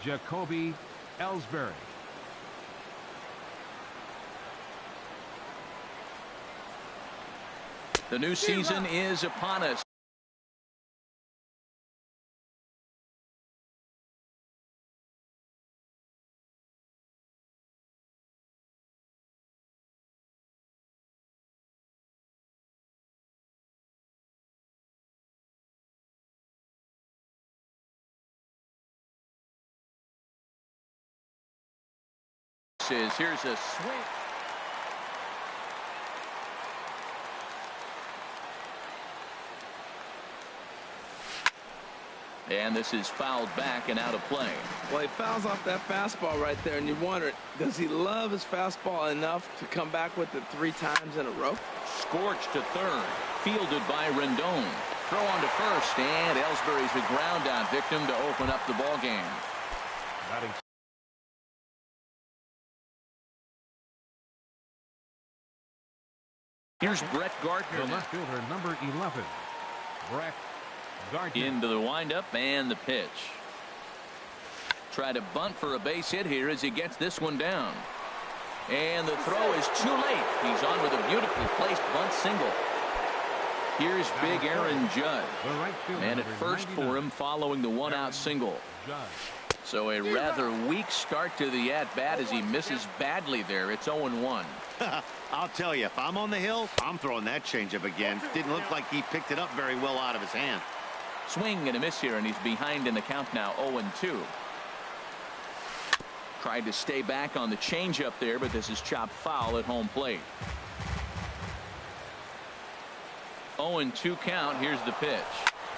Jacoby Ellsbury. The new season is upon us. Here's a swing. And this is fouled back and out of play. Well, he fouls off that fastball right there, and you wonder, does he love his fastball enough to come back with it 3 times in a row? Scorched to third, fielded by Rendon. Throw on to first, and Ellsbury's a ground out victim to open up the ball game. Here's Brett Gardner. The left fielder, number 11, Brett Gardner. Into the windup and the pitch. Try to bunt for a base hit here as he gets this one down. And the throw is too late. He's on with a beautifully placed bunt single. Here's big Aaron Judd. And at first for him following the one-out single. So a rather weak start to the at-bat as he misses badly there. It's 0-1. I'll tell you, if I'm on the hill, I'm throwing that changeup again. Didn't look like he picked it up very well out of his hand. Swing and a miss here, and he's behind in the count now, 0-2. Tried to stay back on the changeup there, but this is chopped foul at home plate. 0-2 count. Here's the pitch.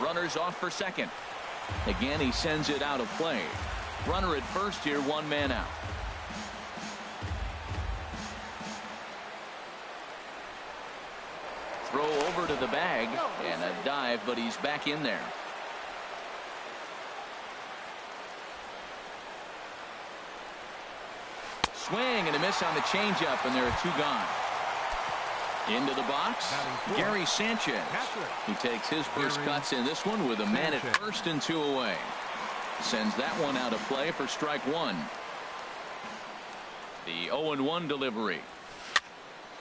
Runners off for second. Again, he sends it out of play. Runner at first here, 1 man out. Throw over to the bag and a dive, but he's back in there. Swing and a miss on the changeup, and there are 2 gone. Into the box, Gary Sanchez. He takes his first cuts in this one with a man at first and 2 away. Sends that one out of play for strike 1. The 0-1 delivery.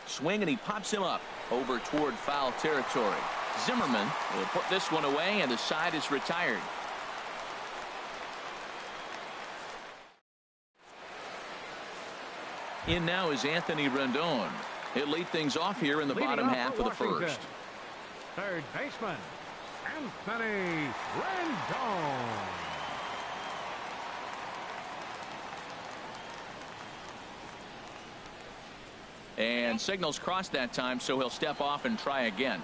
Swing and he pops him up over toward foul territory. Zimmerman will put this one away, and the side is retired. In now is Anthony Rendon. He'll lead things off here in the bottom half of the first. Third baseman, Anthony Rendon. And signals crossed that time, so he'll step off and try again.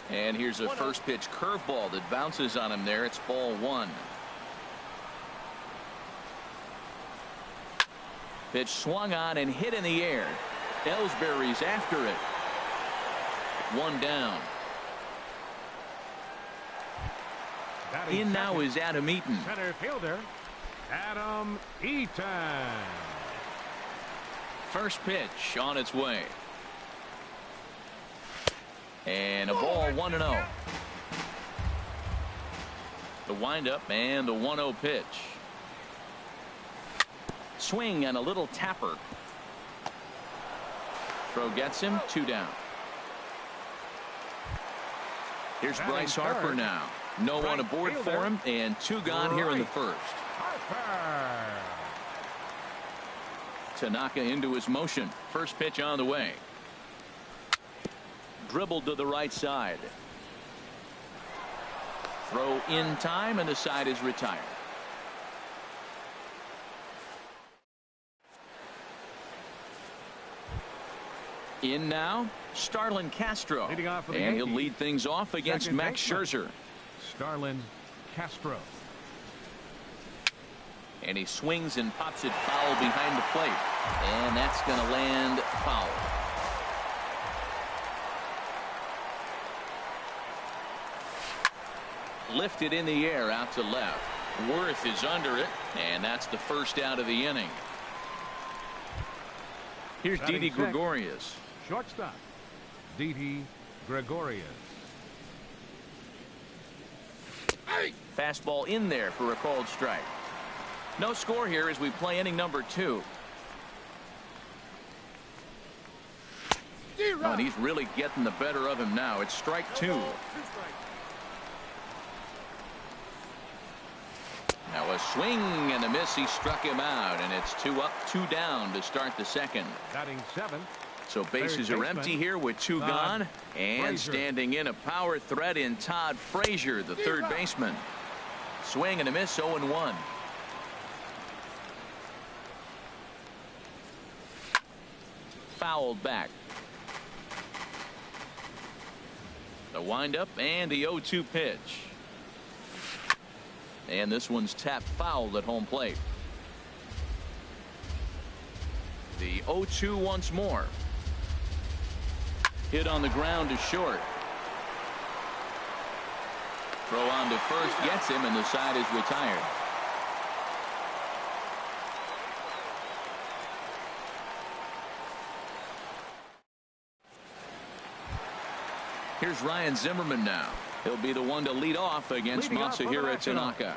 And here's a first pitch curveball that bounces on him there. It's ball 1. Pitch swung on and hit in the air. Ellsbury's after it. 1 down. In now is Adam Eaton. Center fielder, Adam Eaton. First pitch on its way. And a ball, 1-0. The windup and the 1-0 pitch. Swing and a little tapper. Throw gets him, 2 down. Here's Bryce Harper now. No one aboard for him, and 2 gone here in the first. Tanaka into his motion. First pitch on the way. Dribbled to the right side. Throw in time, and the side is retired. In now, Starlin Castro. And he'll lead things off against Max Scherzer. Starlin Castro. And he swings and pops it foul behind the plate. And that's going to land foul. Lifted in the air out to left. Worth is under it, and that's the first out of the inning. Here's Didi Gregorius. Shortstop, Didi Gregorius. Fastball in there for a called strike. No score here as we play inning number 2. Oh, and he's really getting the better of him now. It's strike 2. Now a swing and a miss. He struck him out, and it's 2 up, 2 down to start the second. Batting 7th. So bases are empty here with 2 gone, and standing in a power threat in Todd Frazier, the third baseman. Swing and a miss, 0-1. Fouled back. The windup and the 0-2 pitch. And this one's tapped foul at home plate. The 0-2 once more. Hit on the ground to short. Throw on to first gets him, and the side is retired. Here's Ryan Zimmerman now. He'll be the one to lead off against Masahiro Tanaka.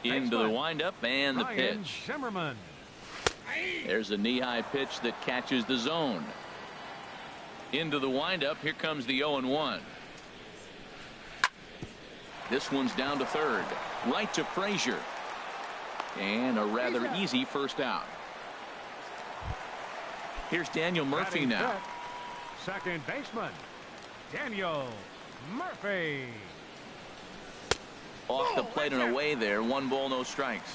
Into the windup and the pitch. Zimmerman. There's a knee-high pitch that catches the zone. Into the windup. Here comes the 0-1. This one's down to third. Right to Frazier. And a rather easy first out. Here's Daniel Murphy now. Second baseman, Daniel Murphy. Off the plate and away there. 1 ball, no strikes.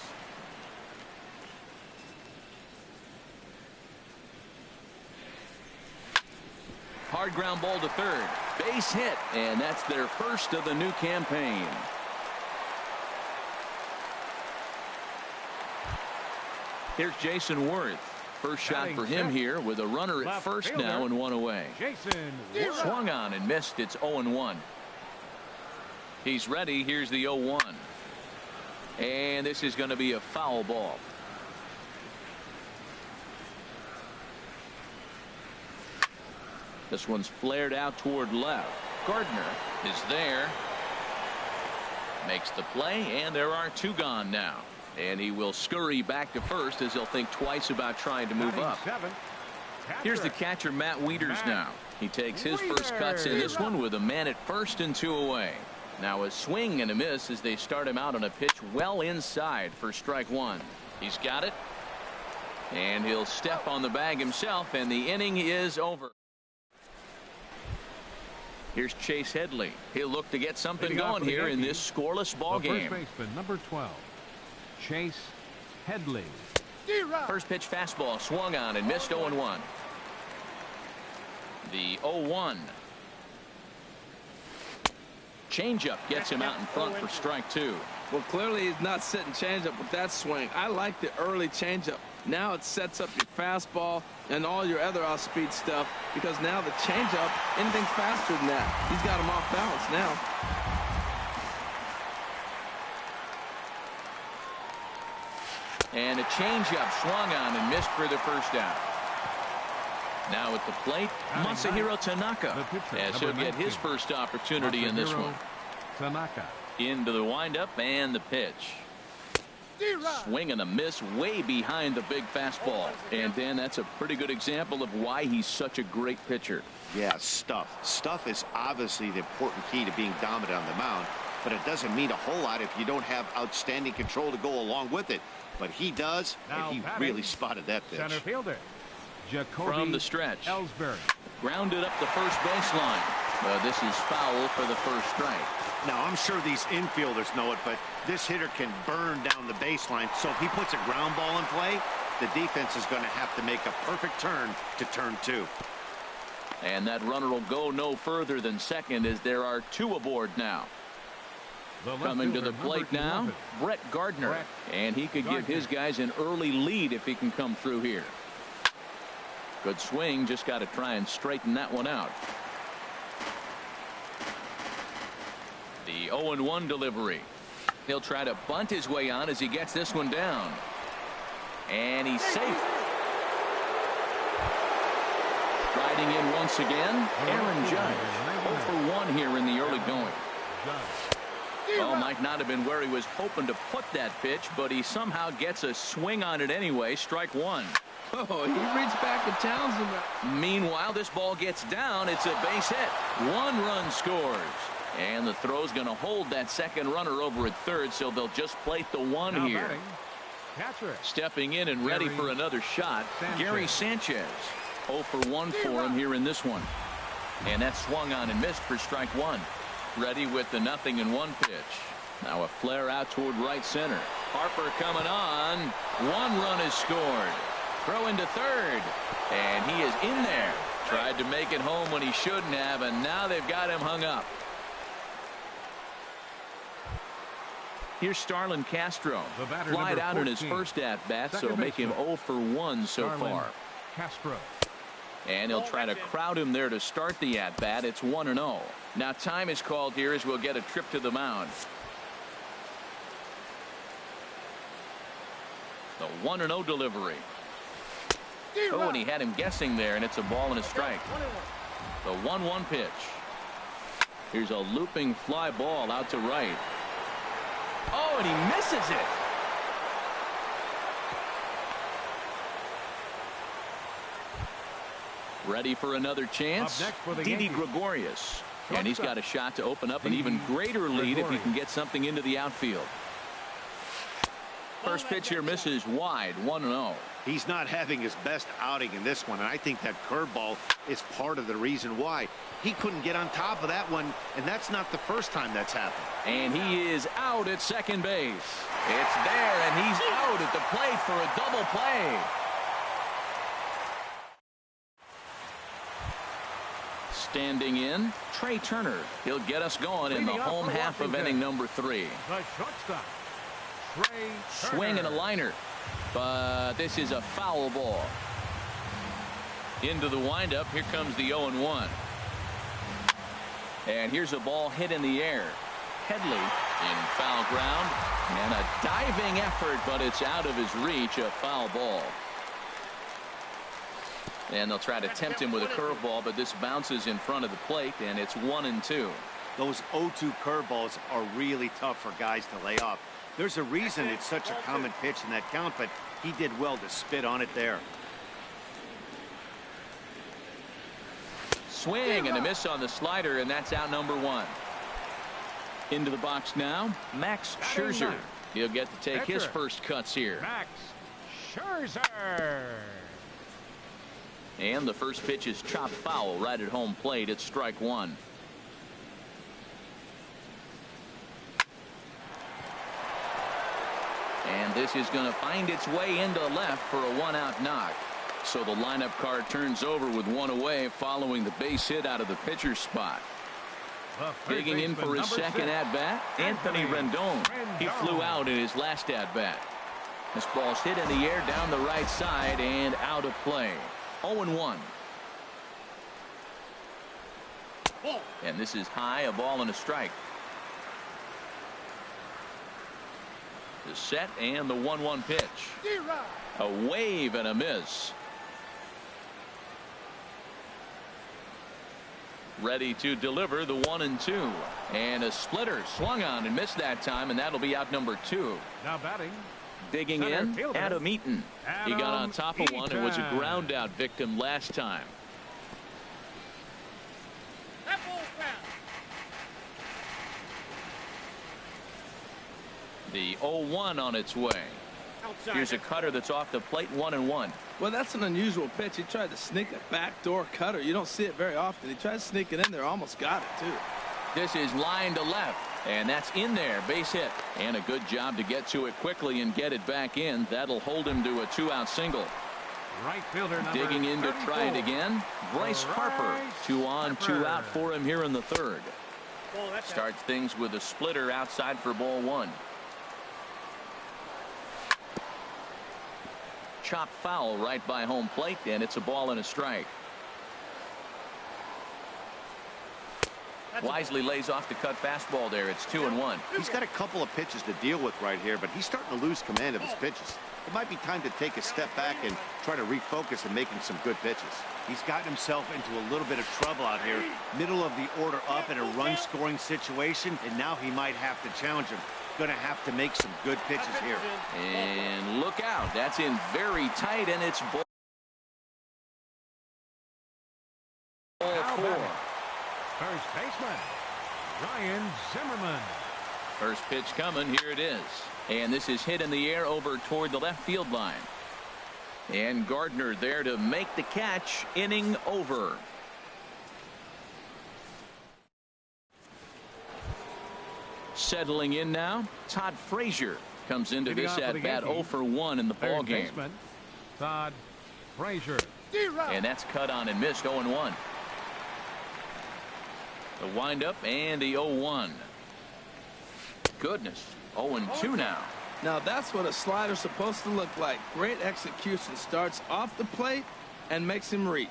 Hard ground ball to third. Base hit, and that's their first of the new campaign. Here's Jason Worth. First shot for him here with a runner at first now and 1 away. Jason Worth. Swung on and missed. It's 0-1. He's ready. Here's the 0-1. And this is going to be a foul ball. This one's flared out toward left. Gardner is there. Makes the play, and there are 2 gone now. And he will scurry back to first as he'll think twice about trying to move up. Here's the catcher, Matt Wieters now. He takes his first cuts in this one with a man at first and 2 away. Now a swing and a miss as they start him out on a pitch well inside for strike 1. He's got it. And he'll step on the bag himself, and the inning is over. Here's Chase Headley. He'll look to get something going here in this scoreless ball game. First baseman, number 12, Chase Headley. First pitch fastball swung on and missed. 0-1. The 0-1. Changeup gets him out in front for strike 2. Well, clearly he's not sitting changeup with that swing. I like the early changeup. Now it sets up your fastball and all your other off-speed stuff, because now the changeup, anything faster than that. He's got him off balance now. And a changeup swung on and missed for the first out. Now at the plate, Masahiro Tanaka, as he'll get his first opportunity in this one. Tanaka. Into the windup and the pitch. Swing and a miss way behind the big fastball. And Dan, that's a pretty good example of why he's such a great pitcher. Yeah, stuff. Stuff is obviously the important key to being dominant on the mound, but it doesn't mean a whole lot if you don't have outstanding control to go along with it. But he does, and he really spotted that pitch. Center fielder, Jacoby from the stretch. Ellsbury. Grounded up the first baseline. This is foul for the first strike. Now, I'm sure these infielders know it, but this hitter can burn down the baseline. So if he puts a ground ball in play, the defense is going to have to make a perfect turn to turn 2. And that runner will go no further than second as there are 2 aboard now. Coming to the plate now, Brett Gardner. And he could give his guys an early lead if he can come through here. Good swing. Just got to try and straighten that one out. The 0-1 delivery. He'll try to bunt his way on as he gets this one down. And he's safe. Strike Riding in once again, Aaron Judge. 0 for 1 here in the early going. Oh, might not have been where he was hoping to put that pitch, but he somehow gets a swing on it anyway. Strike one. Oh, he reached back to Townsend. Meanwhile, this ball gets down. It's a base hit. 1 run scores. And the throw's going to hold that second runner over at third, so they'll just plate the one Now here. Catcher. Stepping in and ready for another shot, Gary Sanchez. 0 for 1 for him here in this one. And that swung on and missed for strike one. Ready with the 0-1 pitch. Now a flare out toward right center. Harper coming on. 1 run is scored. Throw into third. And he is in there. Tried to make it home when he shouldn't have, and now they've got him hung up. Here's Starlin Castro. Flied out in his first at-bat, so make him 0 for 1 so far. Castro. And he'll try to crowd him there to start the at-bat. It's 1-0. Now time is called here as we'll get a trip to the mound. The 1-0 delivery. Oh, and he had him guessing there, and it's a ball and a strike. The 1-1 pitch. Here's a looping fly ball out to right. Oh, and he misses it. Ready for another chance. Didi Gregorius. And he's got a shot to open up an even greater lead if he can get something into the outfield. First pitch here misses wide. 1-0. He's not having his best outing in this one, and I think that curveball is part of the reason why. He couldn't get on top of that one, and that's not the first time that's happened. And he is out at second base. It's there, and he's out at the plate for a double play. Standing in, Trey Turner. He'll get us going in the home half of inning number 3. The shortstop, Trey Turner. Swing and a liner, but this is a foul ball. Into the windup. Here comes the 0-1. And here's a ball hit in the air. Headley in foul ground, and a diving effort, but it's out of his reach. A foul ball. And they'll try to tempt him with a curveball, but this bounces in front of the plate, and it's 1-2. Those 0-2 curveballs are really tough for guys to lay off. There's a reason it's such a common pitch in that count, but he did well to spit on it there. Swing and a miss on the slider, and that's out number 1. Into the box now, Max Scherzer. He'll get to take his first cuts here. Max Scherzer. And the first pitch is chopped foul right at home plate. It's strike one. And this is going to find its way into left for a one-out knock. So the lineup card turns over with one away following the base hit out of the pitcher's spot. Digging in for his second at-bat, Anthony Rendon. He flew out in his last at-bat. This ball's hit in the air down the right side and out of play. 0-1. And this is high, a ball and a strike. The set and the 1-1 pitch. A wave and a miss. Ready to deliver the 1-2. And a splitter swung on and missed that time, and that'll be out number 2. Now batting. Digging in, Adam Eaton. He got on top of one and was a ground out victim last time. The 0-1 on its way. Here's a cutter that's off the plate, 1-1. Well, that's an unusual pitch. He tried to sneak a backdoor cutter. You don't see it very often. He tried to sneak it in there, almost got it too. This is line to left, and that's in there. Base hit, and a good job to get to it quickly and get it back in. That'll hold him to a 2-out single. Right fielder digging in to try it again. Bryce Harper. 2 on, 2 out for him here in the third. Starts things with a splitter outside for ball 1. Chop foul right by home plate, and it's a ball and a strike. Wisely lays off the cut fastball there. It's 2-1. He's got a couple of pitches to deal with right here, but he's starting to lose command of his pitches. It might be time to take a step back and try to refocus and making some good pitches. He's gotten himself into a little bit of trouble out here. Middle of the order up in a run-scoring situation, and now he might have to challenge him. Going to have to make some good pitches here. And look out. That's in very tight, and it's ball 4. First baseman, Ryan Zimmerman. First pitch coming. Here it is. And this is hit in the air over toward the left field line. And Gardner there to make the catch. Inning over. Settling in now, Todd Frazier comes into this at bat 0 for 1 in the ball game. Todd Frazier. And that's cut on and missed 0-1. The windup and the 0-1. Goodness, 0-2 now. Now that's what a slider's supposed to look like. Great execution. Starts off the plate and makes him reach.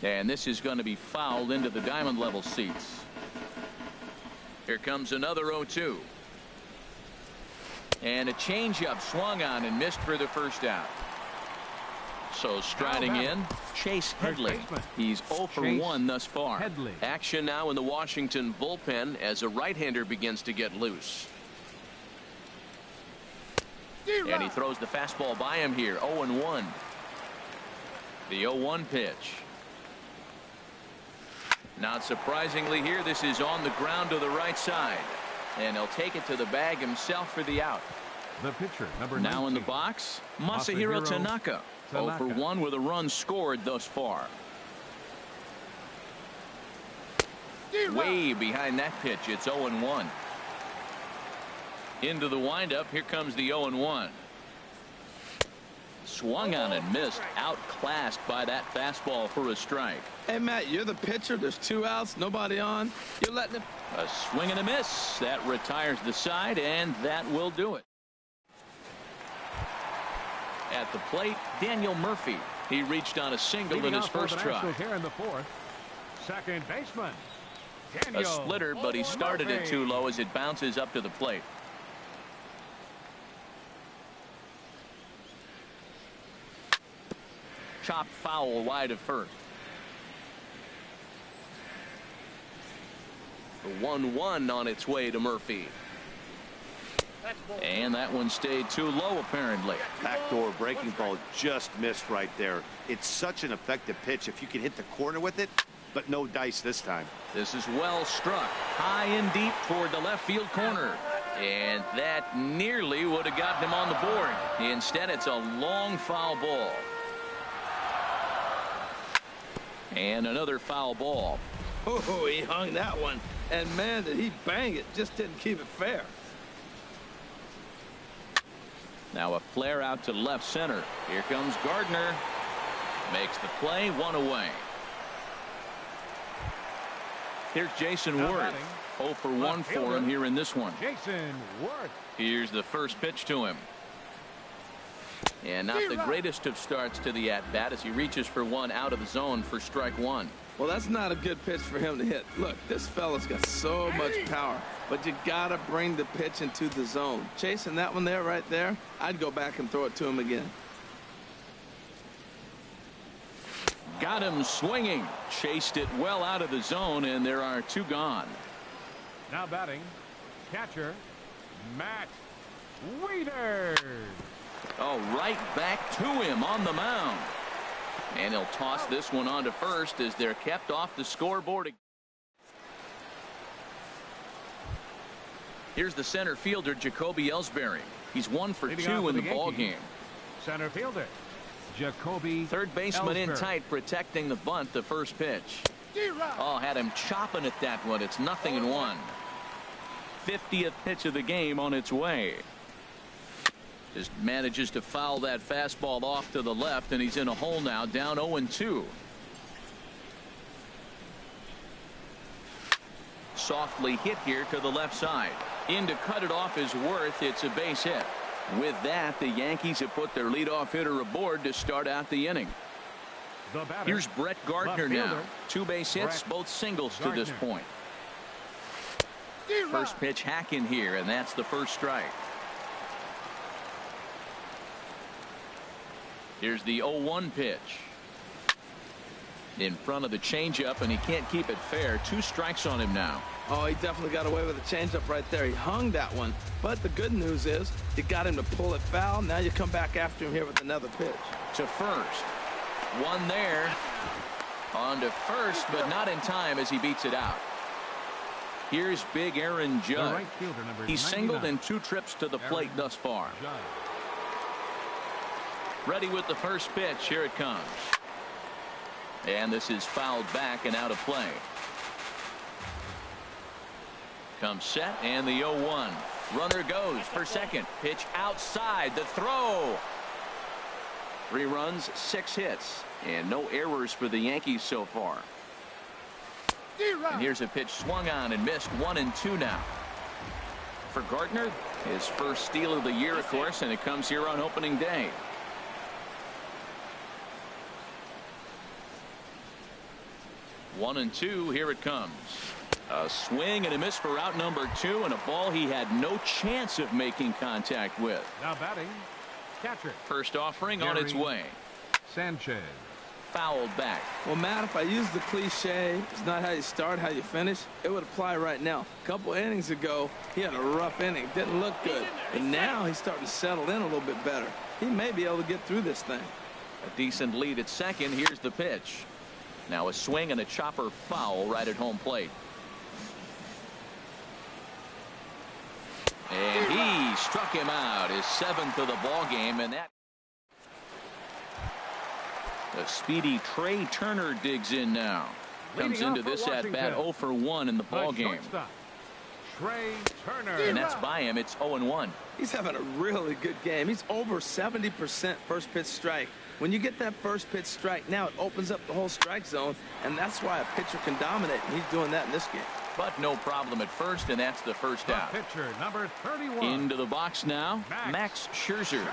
And this is going to be fouled into the diamond level seats. Here comes another 0-2. And a changeup swung on and missed for the first out. So striding in, Chase Headley. He's 0 for 1 thus far. Action now in the Washington bullpen as a right-hander begins to get loose. And he throws the fastball by him here. 0-1. The 0-1 pitch. Not surprisingly here, this is on the ground to the right side. And he'll take it to the bag himself for the out. The pitcher, number now 19. in the box, Masahiro Tanaka. 0 for 1 with a run scored thus far. Way behind that pitch. It's 0-1. Into the windup. Here comes the 0-1. Swung on and missed. Outclassed by that fastball for a strike. Hey, Matt, you're the pitcher. There's 2 outs. Nobody on. You're letting it. A swing and a miss. That retires the side, and that will do it. At the plate, Daniel Murphy. He reached on a single in his first try. Here in the 4th. Second baseman, A splitter, but he started it too low as it bounces up to the plate. Chopped foul wide of first. The 1-1 on its way to Murphy. And that one stayed too low, apparently. Backdoor breaking ball just missed right there. It's such an effective pitch if you can hit the corner with it, but no dice this time. This is well struck. High and deep toward the left field corner. And that nearly would have gotten him on the board. Instead, it's a long foul ball. And another foul ball. Oh, he hung that one. And, man, did he bang it. Just didn't keep it fair. Now a flare out to left center. Here comes Gardner. Makes the play, 1 away. Here's Jason Worth. 0 for 1 for him here in this one. Jason Worth. Here's the first pitch to him. And not the greatest of starts to the at-bat as he reaches for one out of the zone for strike 1. Well, that's not a good pitch for him to hit. Look, this fella's got so much power, but you got to bring the pitch into the zone. Chasing that one there, right there, I'd go back and throw it to him again. Got him swinging. Chased it well out of the zone, and there are 2 gone. Now batting, catcher, Matt Wieters. Oh, right back to him on the mound. And he'll toss this one on to first as they're kept off the scoreboard. Here's the center fielder, Jacoby Ellsbury. He's 1 for 2 in the ball game. Center fielder, Jacoby. Third baseman in tight, protecting the bunt, the first pitch. Oh, had him chopping at that one. It's 0-1. 50th pitch of the game on its way. Just manages to foul that fastball off to the left, and he's in a hole now, down 0-2. Softly hit here to the left side. In to cut it off is Worth. It's a base hit. With that, the Yankees have put their leadoff hitter aboard to start out the inning. The batter. Here's Brett Gardner now. fielder, 2 base hits, Brett both singles to Gardner. this point. First pitch hacking here, and that's the first strike. Here's the 0-1 pitch. In front of the changeup, and he can't keep it fair. 2 strikes on him now. Oh, he definitely got away with a changeup right there. He hung that one. But the good news is you got him to pull it foul. Now you come back after him here with another pitch. To first. One there. On to first, but not in time as he beats it out. Here's big Aaron The Judge. right fielder, number He's singled 99. in 2 trips to the plate thus far. Judge. Ready with the first pitch. Here it comes. And this is fouled back and out of play. Comes set, and the 0-1. Runner goes for second. Pitch outside. The throw. 3 runs, 6 hits, and no errors for the Yankees so far. And here's a pitch swung on and missed. 1-2 now. For Gardner, his first steal of the year, of course, and it comes here on opening day. One and two. Here it comes. A swing and a miss for out number 2, and a ball he had no chance of making contact with. Now batting, catcher First offering on its way. Sanchez. Fouled back. Well, Matt, if I use the cliche, it's not how you start, how you finish, it would apply right now. A couple innings ago, he had a rough inning. Didn't look good. But now he's starting to settle in a little bit better. He may be able to get through this thing. A decent lead at second. Here's the pitch. Now a swing and a chopper foul right at home plate. And he struck him out, his 7th of the ball game, and that. The speedy Trey Turner digs in now. Comes into this at bat 0 for 1 in the ball game. Trey Turner. And that's by him. It's 0-1. He's having a really good game. He's over 70% first pitch strike. When you get that first pitch strike, now it opens up the whole strike zone, and that's why a pitcher can dominate, and he's doing that in this game. But no problem at first, and that's the first out. Pitcher number 31. Into the box now, Max Scherzer.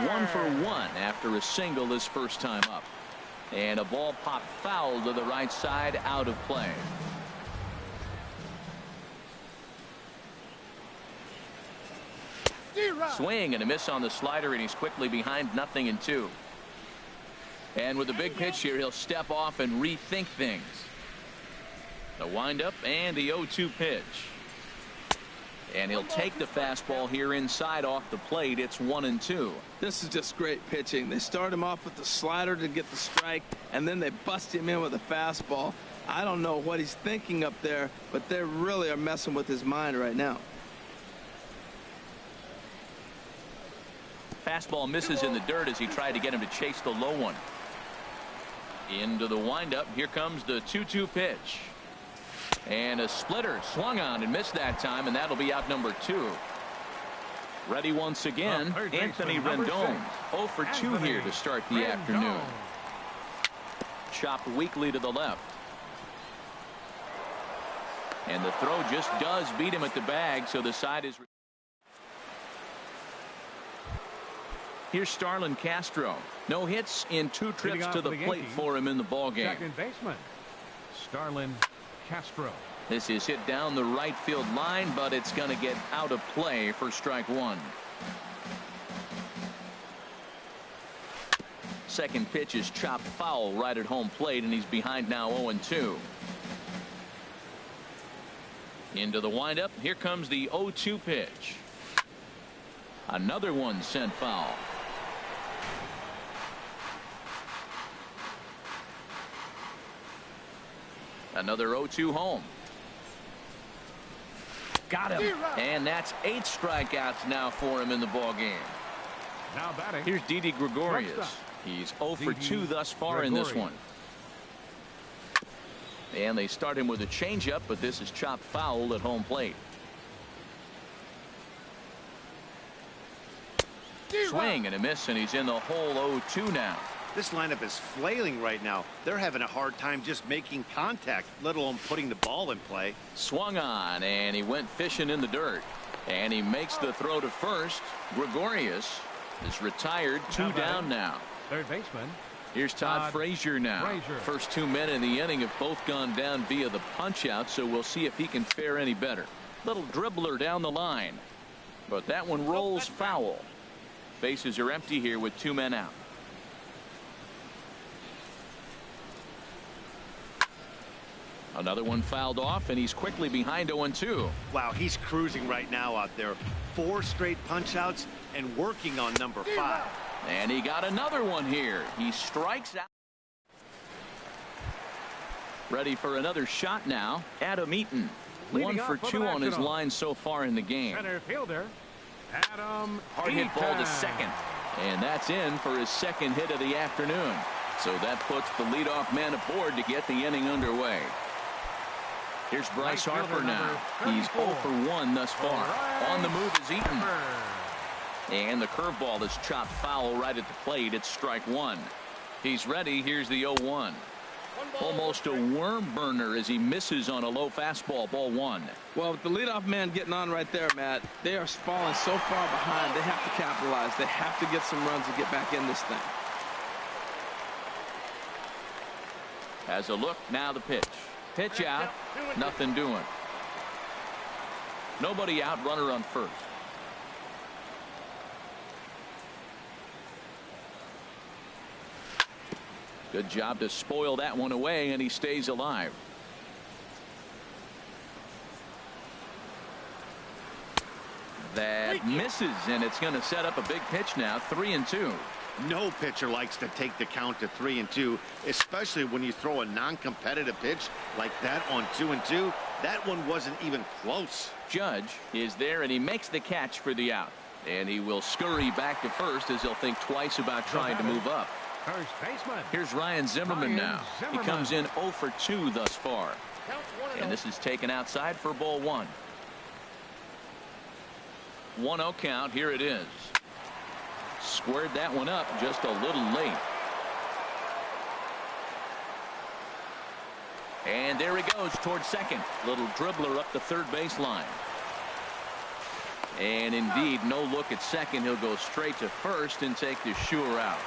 1 for 1 after a single his first time up. And a ball popped foul to the right side, out of play. Swing and a miss on the slider, and he's quickly behind 0-2. And with a big pitch here, he'll step off and rethink things. The windup and the 0-2 pitch. And he'll take the fastball here inside off the plate. It's 1-2. This is just great pitching. They start him off with the slider to get the strike, and then they bust him in with a fastball. I don't know what he's thinking up there, but they really are messing with his mind right now. Fastball misses in the dirt as he tried to get him to chase the low one. Into the windup. Here comes the 2-2 pitch. And a splitter swung on and missed that time, and that'll be out number 2. Ready once again, Anthony Rendon. 0 for 2 here to start the afternoon. Chopped weakly to the left. And the throw just does beat him at the bag, so the side is. Here's Starlin Castro. No hits in 2 trips to the plate for him in the ball game. Second baseman, Starlin Castro. This is hit down the right field line, but it's going to get out of play for strike 1. Second pitch is chopped foul right at home plate, and he's behind now 0-2. Into the windup. Here comes the 0-2 pitch. Another one sent foul. Another 0-2 home. Got him. And that's 8 strikeouts now for him in the ball game. Now batting. Here's Didi Gregorius. He's 0 for 2 thus far in this one. And they start him with a changeup, but this is chopped foul at home plate. Swing and a miss, and he's in the hole 0-2 now. This lineup is flailing right now. They're having a hard time just making contact, let alone putting the ball in play. Swung on, and he went fishing in the dirt. And he makes the throw to first. Gregorius is retired, 2 down now. Third baseman, Here's Todd Frazier now. Frazier. First 2 men in the inning have both gone down via the punch out, so we'll see if he can fare any better. Little dribbler down the line, but that one rolls foul. Bases are empty here with 2 men out. Another one fouled off, and he's quickly behind 0-2. Wow, he's cruising right now out there. 4 straight punch outs and working on number 5. And he got another one here. He strikes out. Ready for another shot now. Adam Eaton. Leading 1 for 2 on his line so far in the game. Center fielder, Adam Hard hit ball to second. And that's in for his second hit of the afternoon. So that puts the leadoff man aboard to get the inning underway. Here's Bryce Harper now. He's 0 for 1 thus far. On the move is Eaton. And the curveball is chopped foul right at the plate. It's strike 1. He's ready. Here's the 0-1. Almost a worm burner as he misses on a low fastball. Ball 1. Well, with the leadoff man getting on right there, Matt, they are falling so far behind. They have to capitalize. They have to get some runs to get back in this thing. Has a look. Now the pitch. Pitch out. Nothing doing. Nobody out. Runner on first. Good job to spoil that one away, and he stays alive. That misses, and it's going to set up a big pitch now. 3-2. No pitcher likes to take the count to 3-2, especially when you throw a non-competitive pitch like that on 2-2. That one wasn't even close. Judge is there, and he makes the catch for the out. And he will scurry back to first as he'll think twice about trying to move up. First baseman. Here's Ryan Zimmerman now. He comes in 0 for 2 thus far. And this is taken outside for ball 1. 1-0 count. Here it is. Squared that one up just a little late. And there he goes towards second. Little dribbler up the third baseline. And indeed, no look at second. He'll go straight to first and take the sure out.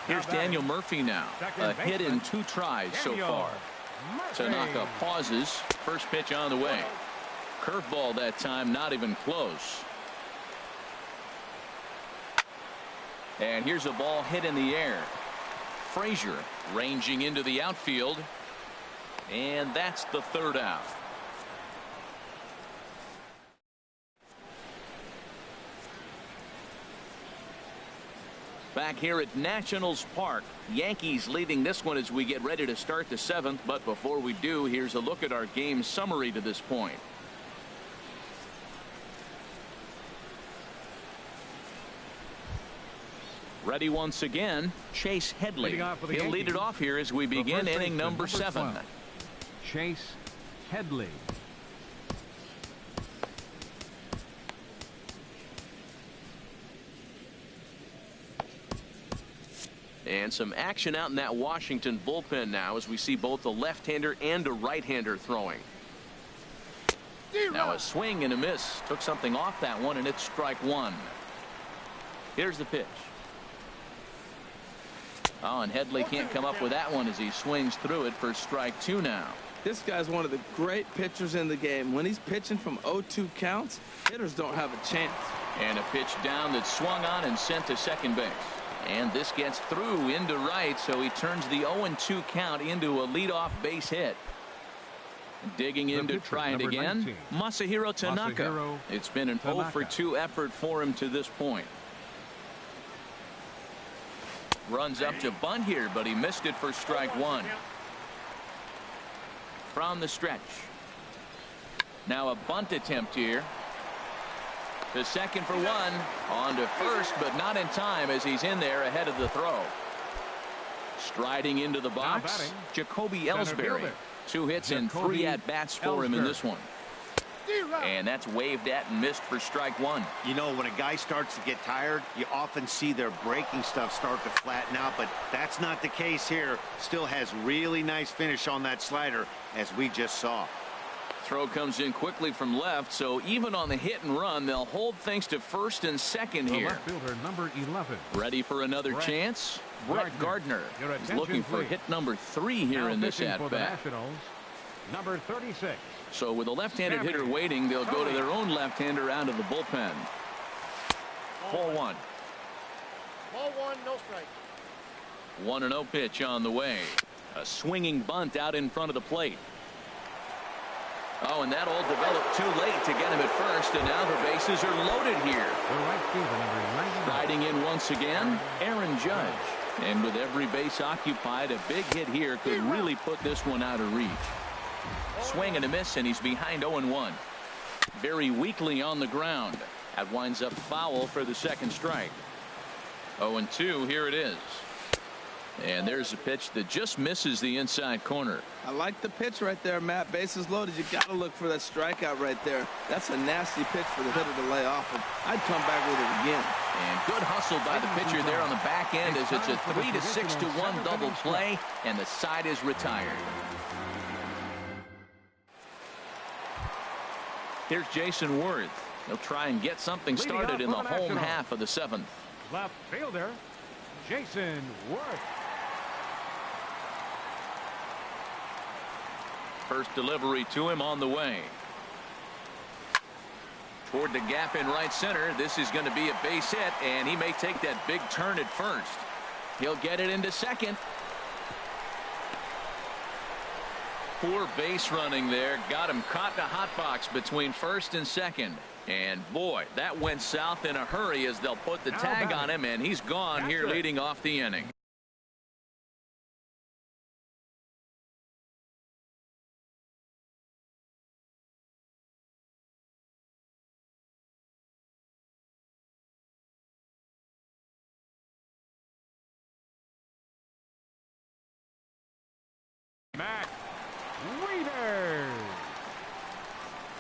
Here's Daniel Murphy now. A hit in 2 tries so far. Tanaka pauses. First pitch on the way. Curveball that time, not even close. And here's a ball hit in the air. Frazier ranging into the outfield. And that's the third out. Back here at Nationals Park, Yankees leading this one as we get ready to start the 7th. But before we do, here's a look at our game summary to this point. Ready once again, Chase Headley. He'll lead it off here as we begin inning number 7. Chase Headley. And some action out in that Washington bullpen now as we see both a left-hander and a right-hander throwing. Now a swing and a miss. Took something off that one, and it's strike 1. Here's the pitch. Oh, and Headley can't come up with that one as he swings through it for strike 2 now. This guy's one of the great pitchers in the game. When he's pitching from 0-2 counts, hitters don't have a chance. And a pitch down that swung on and sent to second base. And this gets through into right, so he turns the 0-2 count into a leadoff base hit. Digging in to try it again, 19. Masahiro Tanaka. It's been an 0 for 2 effort for him to this point. Runs up to bunt here, but he missed it for strike 1. From the stretch. Now a bunt attempt here. To second for 1. On to first, but not in time as he's in there ahead of the throw. Striding into the box, Jacoby Ellsbury. 2 hits and 3 at-bats for him in this one. And that's waved at and missed for strike 1. You know, when a guy starts to get tired, you often see their breaking stuff start to flatten out, but that's not the case here. Still has really nice finish on that slider, as we just saw. Throw comes in quickly from left, so even on the hit and run, they'll hold things to first and second here. Left fielder, number 11. Ready for another chance? Brett Gardner is looking for hit number 3 here Now in this at-bat. Number 36. So with a left-handed hitter waiting, they'll go to their own left-hander out of the bullpen. Ball 1. Ball 1, no strike. 1-0 pitch on the way. A swinging bunt out in front of the plate. Oh, and that all developed too late to get him at first, and now the bases are loaded here. The right fielder, number 99. Riding in once again, Aaron Judge. And with every base occupied, a big hit here could really put this one out of reach. Swing and a miss, and he's behind 0-1. Very weakly on the ground. That winds up foul for the second strike. 0-2, here it is. And there's a pitch that just misses the inside corner. I like the pitch right there, Matt. Bases loaded. You got to look for that strikeout right there. That's a nasty pitch for the hitter to lay off. And I'd come back with it again. And good hustle by the pitcher there on the back end as it's a 3-6-1 double play, and the side is retired. Here's Jason Worth. He'll try and get something started in the home half of the 7th. Left fielder, Jason Worth. First delivery to him on the way. Toward the gap in right center. This is going to be a base hit, and he may take that big turn at first. He'll get it into second. Poor base running there. Got him caught in a hot box between first and second. And boy, that went south in a hurry as they'll put the tag on him, and he's gone here leading off the inning. Matt Wieters.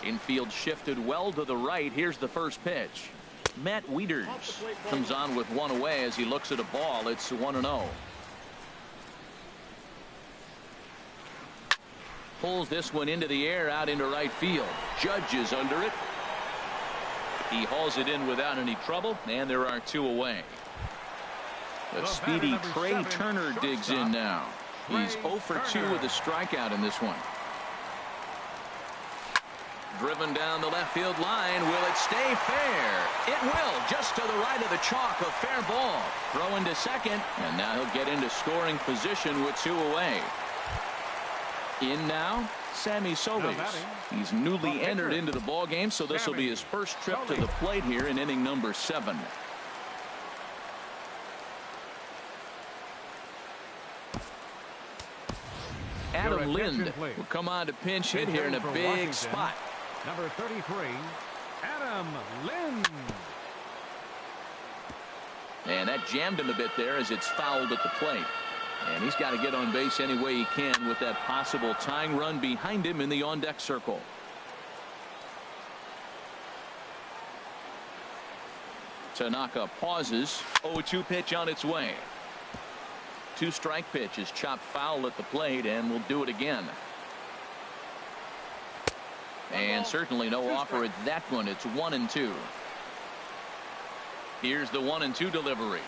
Infield shifted well to the right. Here's the first pitch. Matt Wieters comes on with one away as he looks at a ball. It's 1-0. Pulls this one into the air out into right field. Judge is under it. He hauls it in without any trouble, and there are 2 away. The speedy Trey Turner digs in now. He's 0 for 2 with a strikeout in this one. Driven down the left field line. Will it stay fair? It will. Just to the right of the chalk. A fair ball. Throw into second. And now he'll get into scoring position with 2 away. In now, Sammy Solis. He's newly entered into the ball game, so this will be his first trip to the plate here in inning number 7. Adam Lind will come on to pinch hit here in a big spot. Number 33, Adam Lind. And that jammed him a bit there as it's fouled at the plate. And he's got to get on base any way he can with that possible tying run behind him in the on-deck circle. Tanaka pauses. 0-2 pitch on its way. 2-strike pitch is chopped foul at the plate, and will do it again. And certainly no offer at that one. It's 1-2. Here's the 1-2 delivery.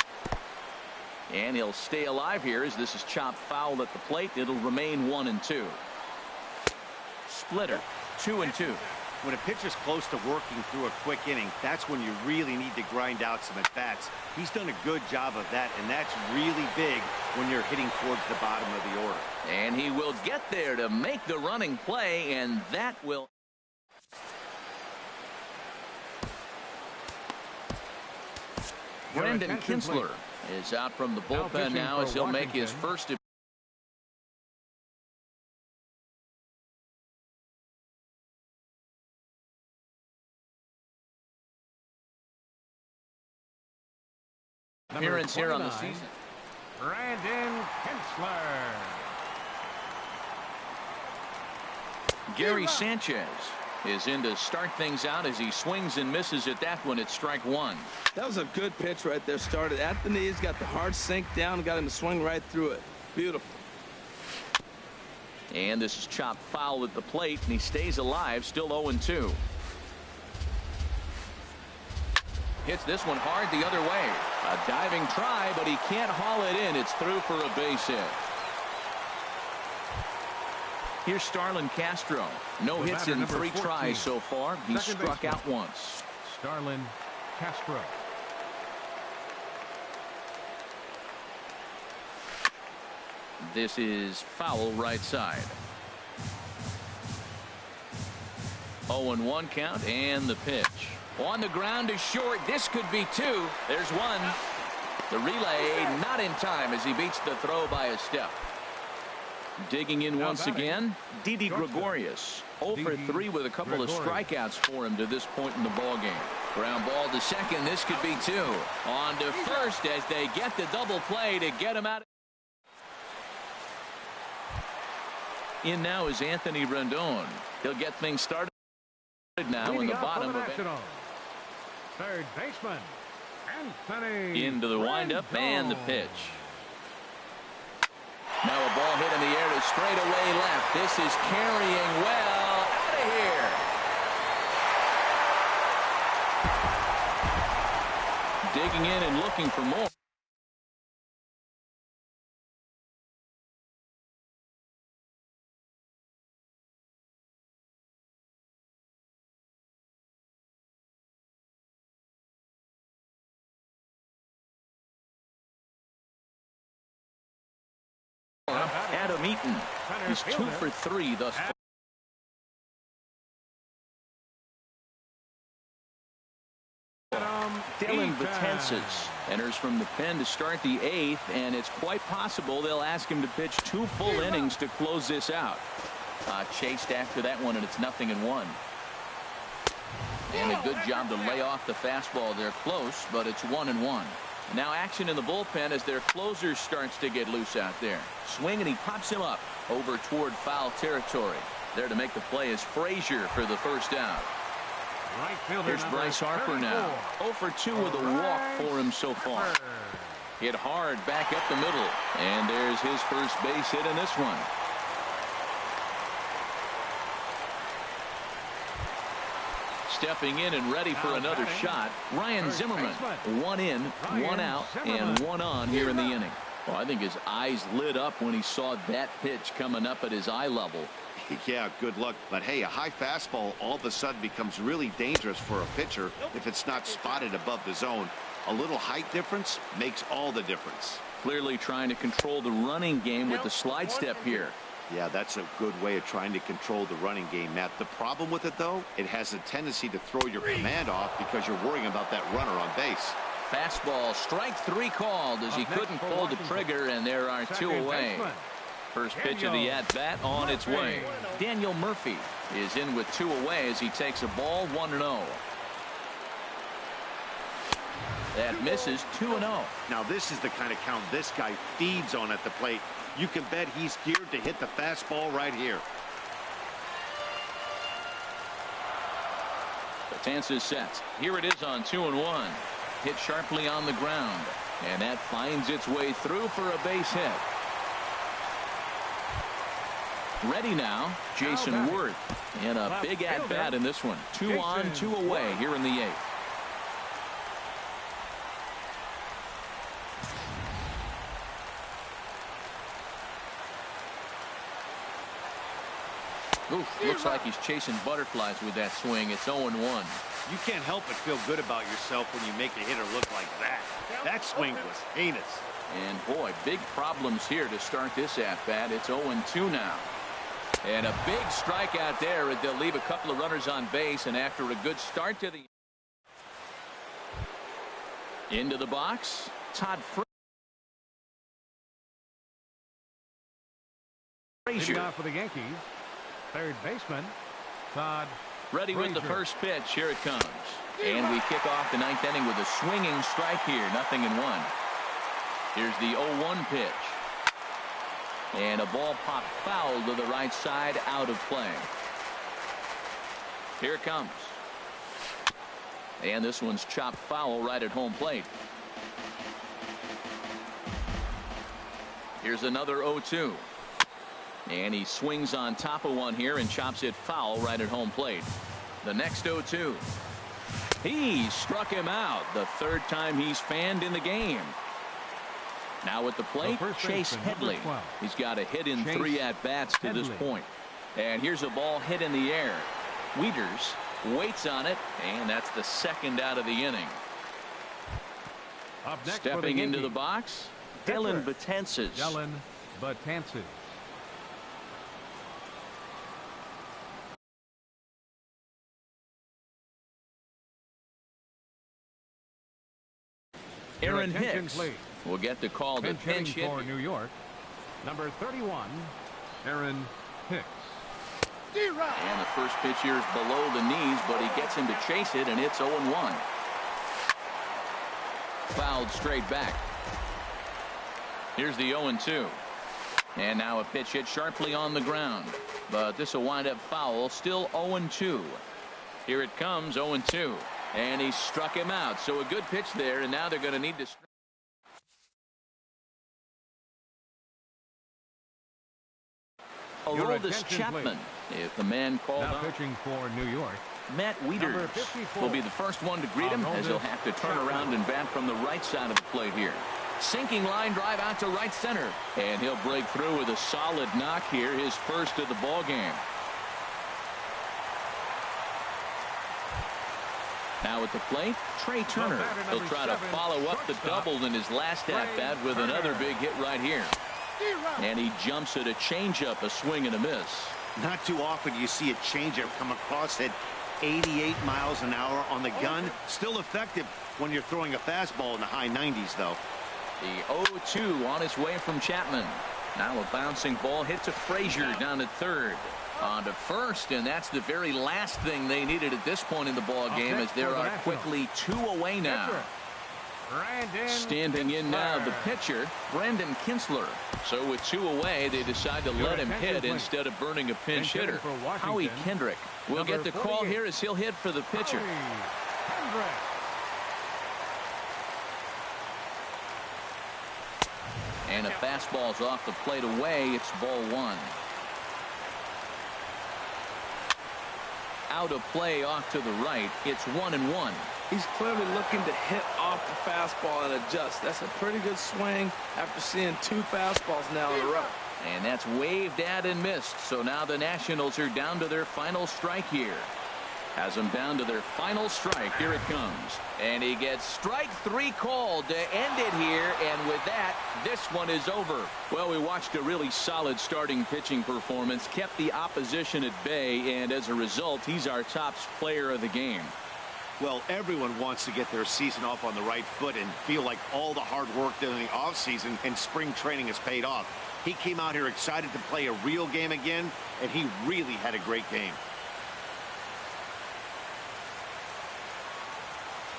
And he'll stay alive here as this is chopped foul at the plate. It'll remain 1-2. Splitter, 2-2. When a pitcher's close to working through a quick inning, that's when you really need to grind out some at-bats. He's done a good job of that, and that's really big when you're hitting towards the bottom of the order. And he will get there to make the running play, and that will... Brendan Kinsler is out from the bullpen now as he'll make his first. Appearance here on the season. Brandon Kinsler. Gary Sanchez is in to start things out as he swings and misses at that one at strike 1. That was a good pitch right there. Started at the knees, got the hard sink down, got him to swing right through it. Beautiful. And this is chopped foul at the plate, and he stays alive, still 0-2. Hits this one hard the other way. A diving try, but he can't haul it in. It's through for a base hit. Here's Starlin Castro. No hits in 3 tries so far. He's struck out once. Starlin Castro. This is foul right side. 0-1 count, and the pitch. On the ground is short. This could be 2. There's 1. The relay not in time as he beats the throw by a step. Digging in once again, Didi Gregorius. 0-for-3 with a couple of strikeouts for him to this point in the ballgame. Ground ball to second. This could be 2. On to first as they get the double play to get him out. In now is Anthony Rendon. He'll get things started now in the bottom of it. Third baseman Anthony into the windup and the pitch. Now a ball hit in the air to straightaway left. This is carrying well out of here. Digging in and looking for more. Adam Eaton. He's 2-for-3 thus far. Dylan Betances enters from the pen to start the 8th, and it's quite possible they'll ask him to pitch 2 full innings to close this out. Chased after that one, and it's 0-1. And a good job to lay off the fastball. They're close, but it's 1-1. Now action in the bullpen as their closer starts to get loose out there. Swing, and he pops him up over toward foul territory. There to make the play is Frazier for the first out. Here's Bryce Harper now. 0-for-2 with a walk for him so far. Hit hard back up the middle. And there's his first base hit in this one. Stepping in and ready for another shot, Ryan Zimmerman. 1 in, 1 out, and 1 on here in the inning. Well, I think his eyes lit up when he saw that pitch coming up at his eye level. Yeah, good luck. But hey, a high fastball all of a sudden becomes really dangerous for a pitcher if it's not spotted above the zone. A little height difference makes all the difference. Clearly trying to control the running game with the slide step here. Yeah, that's a good way of trying to control the running game, Matt. The problem with it, though, it has a tendency to throw your command off because you're worrying about that runner on base. Fastball, strike 3 called as he couldn't pull the trigger, and there are 2 away. First pitch of the at-bat on its way. Daniel Murphy is in with 2 away as he takes a ball 1-0. That misses 2-0. Now this is the kind of count this guy feeds on at the plate. You can bet he's geared to hit the fastball right here. Betances sets. Here it is on 2-1. Hit sharply on the ground. And that finds its way through for a base hit. Ready now, Jason Worth. And a big at-bat in this one. 2 on, 2 away here in the 8th. Oof, looks like he's chasing butterflies with that swing. It's 0-1. You can't help but feel good about yourself when you make a hitter look like that. That swing was heinous. And boy, big problems here to start this at-bat. It's 0-2 now. And a big strikeout there. They'll leave a couple of runners on base, and after a good start to the into the box, Todd Frazier. For the Yankees, third baseman Todd ready Frazier. With the first pitch. Here it comes. And we kick off the 9th inning with a swinging strike here. 0-1. Here's the 0-1 pitch. And a ball popped foul to the right side, out of play. Here it comes. And this one's chopped foul right at home plate. Here's another 0-2. And he swings on top of one here and chops it foul right at home plate. The next 0-2. He struck him out the third time he's fanned in the game. Now at the plate, Chase Headley. He's got a hit in 3 at-bats to this point. And here's a ball hit in the air. Wieters waits on it, and that's the second out of the inning. Stepping into the box, Dellin Betances. Dellin Betances. Aaron Hicks will get the call to pinch hit for New York. Number 31, Aaron Hicks. And the first pitch here is below the knees, but he gets him to chase it, and it's 0-1. Fouled straight back. Here's the 0-2. And now a pitch hit sharply on the ground. But this will wind up foul. Still 0-2. Here it comes, 0-2. And he struck him out. So a good pitch there, and now they're going to need to. Aroldis Chapman, if the man called now on. Pitching for New York. Matt Wieters will be the first one to greet him, as he'll have to turn around and bat from the right side of the plate here. Sinking line drive out to right center, and he'll break through with a solid knock here, his first of the ball game. Now at the plate, Trey Turner. He'll try to follow up the double in his last at-bat with another big hit right here. And he jumps at a changeup, a swing and a miss. Not too often do you see a changeup come across at 88 miles an hour on the gun. Still effective when you're throwing a fastball in the high 90s, though. The 0-2 on his way from Chapman. Now a bouncing ball hit to Frazier down at third. On to first, and that's the very last thing they needed at this point in the ball game, as there are quickly 2 away now. Standing in now, the pitcher, Brandon Kinsler. So with 2 away, they decide to let him hit instead of burning a pinch hitter. Howie Kendrick will get the call here as he'll hit for the pitcher. And a fastball's off the plate away. It's ball 1. Out of play off to the right. It's 1-1. He's clearly looking to hit off the fastball and adjust. That's a pretty good swing after seeing 2 fastballs now in a row. And that's waved at and missed. So now the Nationals are down to their final strike here. Has them down to their final strike. Here it comes. And he gets strike 3 called to end it here. And with that, this one is over. Well, we watched a really solid starting pitching performance. Kept the opposition at bay. And as a result, he's our top player of the game. Well, everyone wants to get their season off on the right foot and feel like all the hard work done in the offseason and spring training has paid off. He came out here excited to play a real game again, and he really had a great game.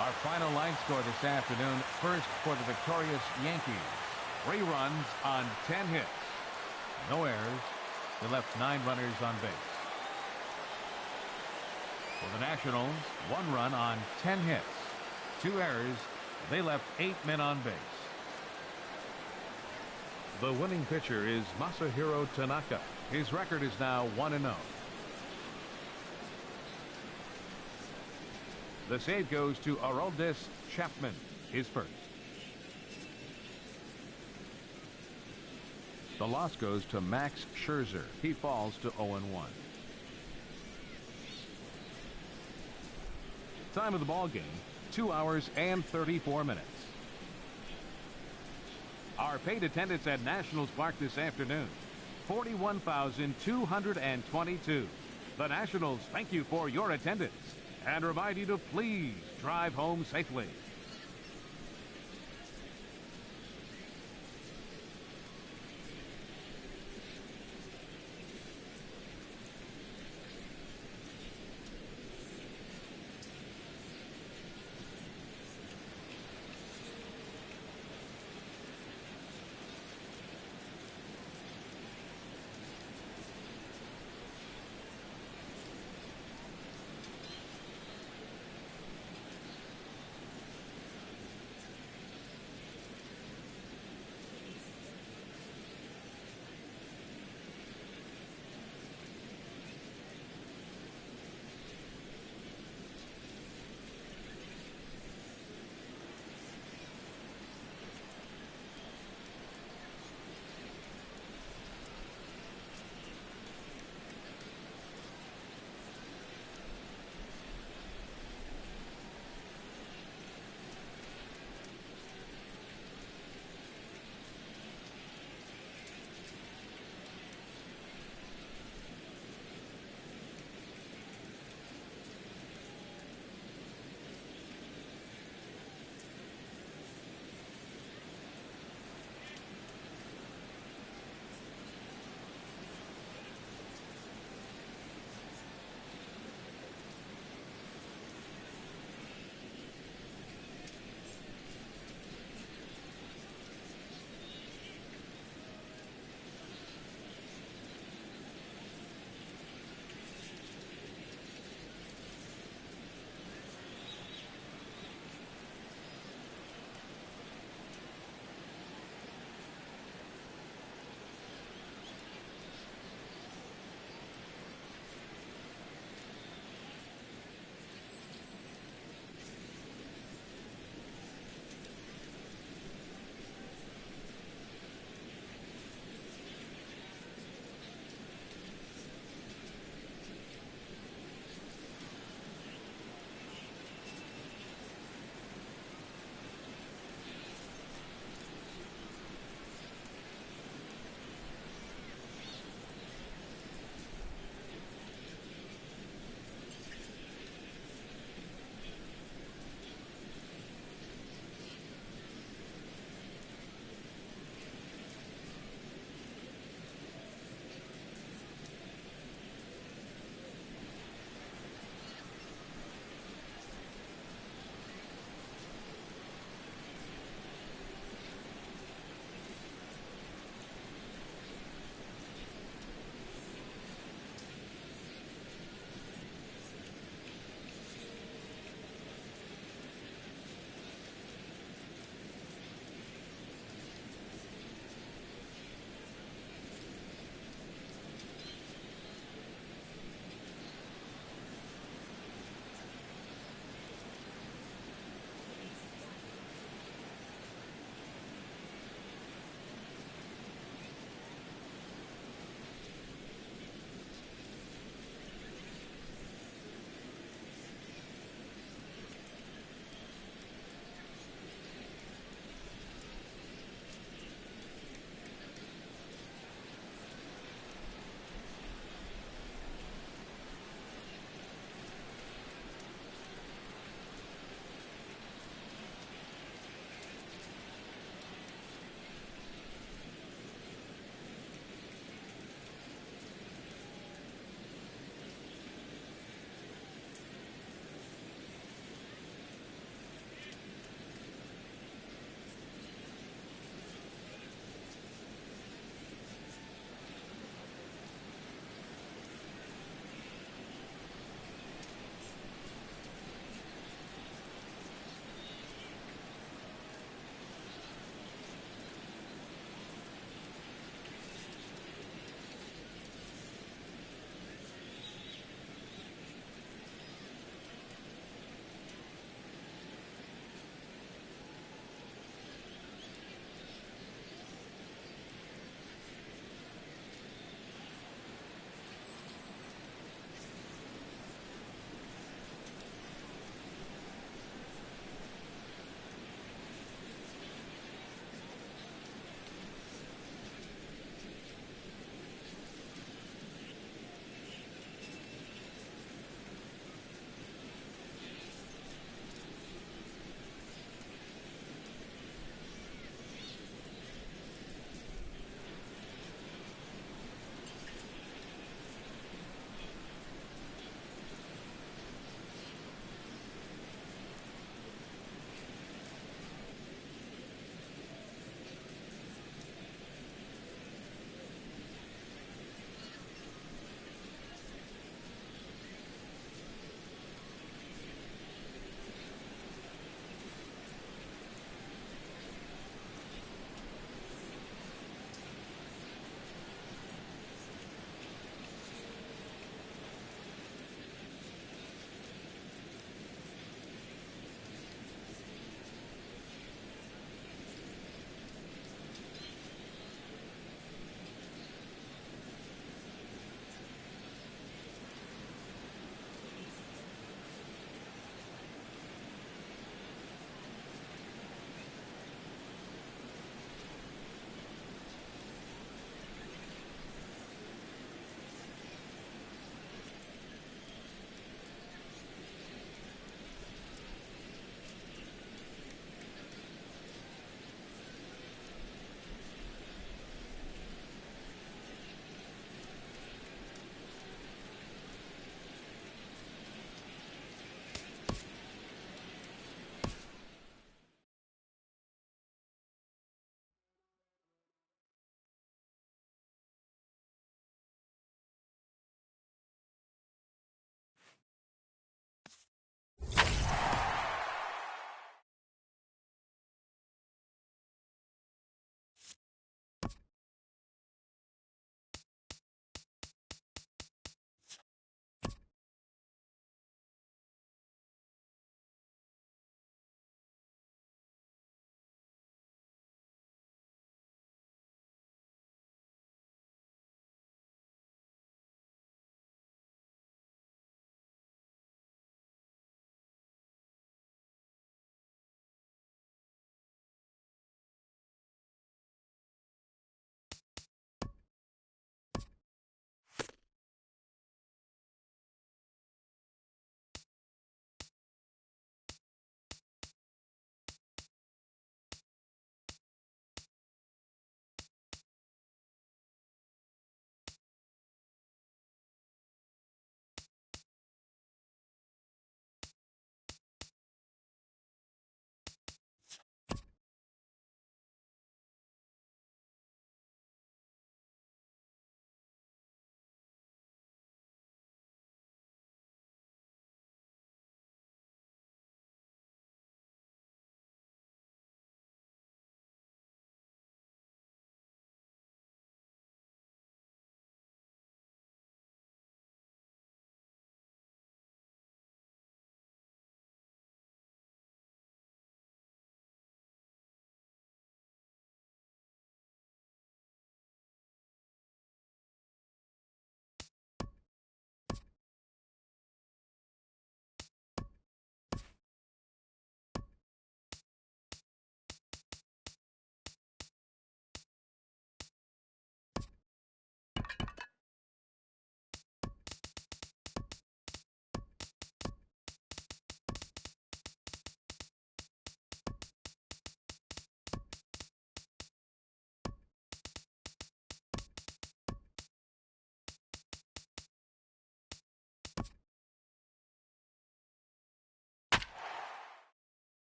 Our final line score this afternoon. First for the victorious Yankees. 3 runs on 10 hits. No errors. They left 9 runners on base. For the Nationals, 1 run on 10 hits. 2 errors. They left 8 men on base. The winning pitcher is Masahiro Tanaka. His record is now 1-0. The save goes to Aroldis Chapman, his first. The loss goes to Max Scherzer. He falls to 0-1. Time of the ball game, 2 hours and 34 minutes. Our paid attendance at Nationals Park this afternoon, 41,222. The Nationals thank you for your attendance and remind you to please drive home safely.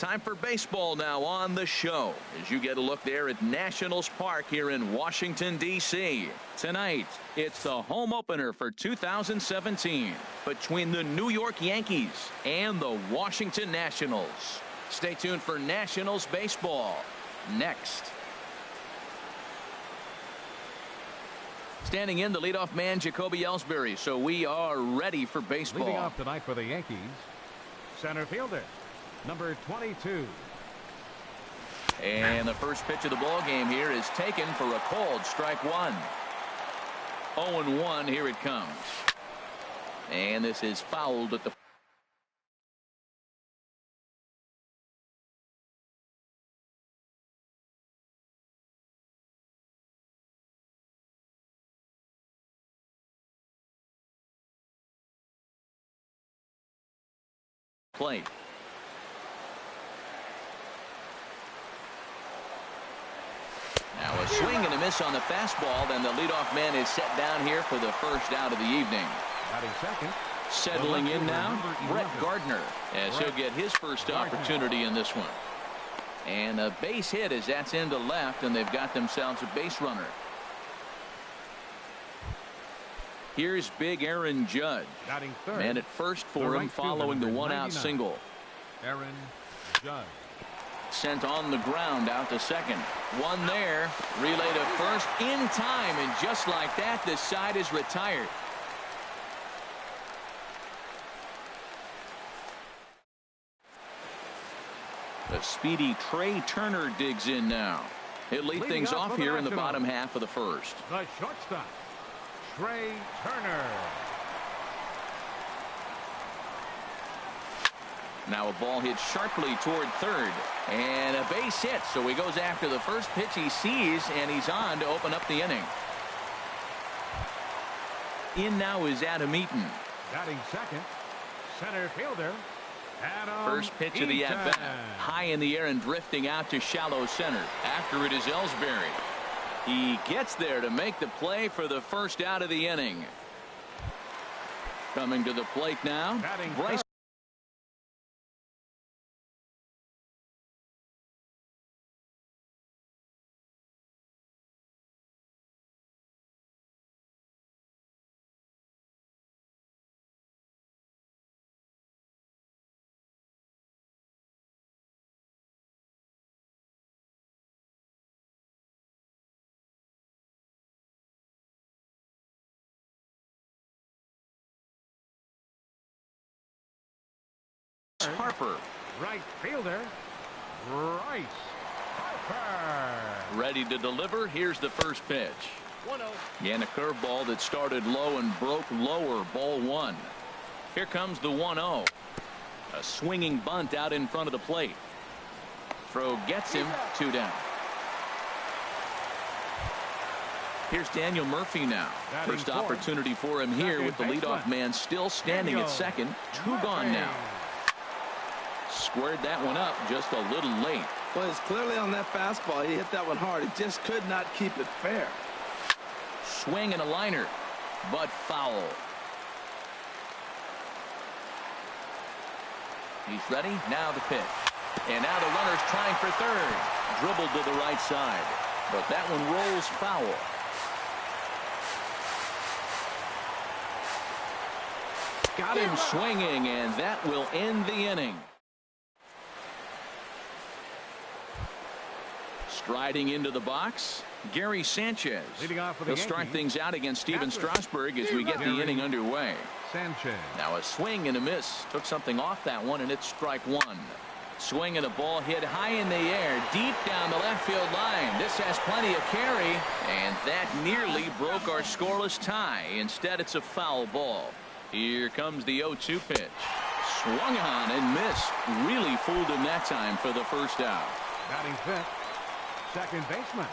Time for baseball now on the show as you get a look there at Nationals Park here in Washington, D.C. Tonight, it's the home opener for 2017 between the New York Yankees and the Washington Nationals. Stay tuned for Nationals baseball next. Standing in, the leadoff man, Jacoby Ellsbury. So we are ready for baseball. Leading off tonight for the Yankees, center fielder, number 22. And the first pitch of the ball game here is taken for a called strike one. 0-1, here it comes. And this is fouled at the plate. Now a swing and a miss on the fastball. Then the leadoff man is set down here for the first out of the evening. Second. Settling in now, Brett Gardner, as he'll get his first opportunity in this one. And a base hit as that's into left, and they've got themselves a base runner. Here's big Aaron Judge. Man at first for him following the one-out single. Aaron Judge. Sent on the ground out to second. One there. Relay to first in time, and just like that, the side is retired. The speedy Trey Turner digs in now. He'll lead things off here in the bottom half of the first. The shortstop, Trey Turner. Now a ball hit sharply toward third, and a base hit, so he goes after the first pitch he sees, and he's on to open up the inning. In now is Adam Eaton. Batting second, center fielder, Adam First pitch of the at-bat, high in the air and drifting out to shallow center. After it is Ellsbury. He gets there to make the play for the first out of the inning. Coming to the plate now, Bryce. Harper. Right fielder, Bryce Harper. Ready to deliver. Here's the first pitch. 1-0. And a curveball that started low and broke lower. Ball one. Here comes the 1-0. A swinging bunt out in front of the plate. Throw gets him. 2 down. Here's Daniel Murphy now. First opportunity for him here with the leadoff man still standing at second. 2 gone now. Squared that one up just a little late. Well, it's clearly on that fastball. He hit that one hard. He just could not keep it fair. Swing and a liner, but foul. He's ready. Now the pitch. And now the runner's trying for third. Dribbled to the right side. But that one rolls foul. Got him swinging, and that will end the inning. Striding into the box, Gary Sanchez. He'll start things out against Steven Strasburg as we get the inning underway. Sanchez. Now a swing and a miss. Took something off that one, and it's strike one. Swing and a ball hit high in the air, deep down the left field line. This has plenty of carry, and that nearly broke our scoreless tie. Instead, it's a foul ball. Here comes the 0-2 pitch. Swung on and missed. Really fooled him that time for the first out. Batting fifth, second baseman,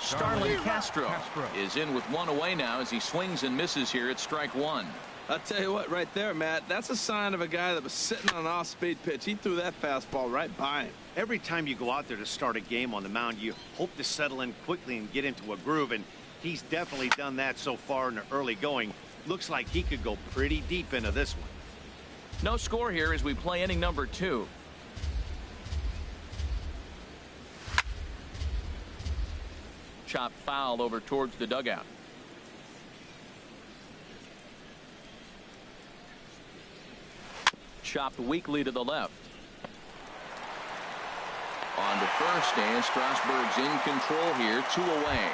Starlin Castro is in with one away now as he swings and misses here at strike one. I'll tell you what, right there, Matt, that's a sign of a guy that was sitting on an off-speed pitch. He threw that fastball right by him. Every time you go out there to start a game on the mound, you hope to settle in quickly and get into a groove, and he's definitely done that so far in the early going. Looks like he could go pretty deep into this one. No score here as we play inning number 2. Chop foul over towards the dugout. Chopped weakly to the left. On to first, and Strasburg's in control here. 2 away.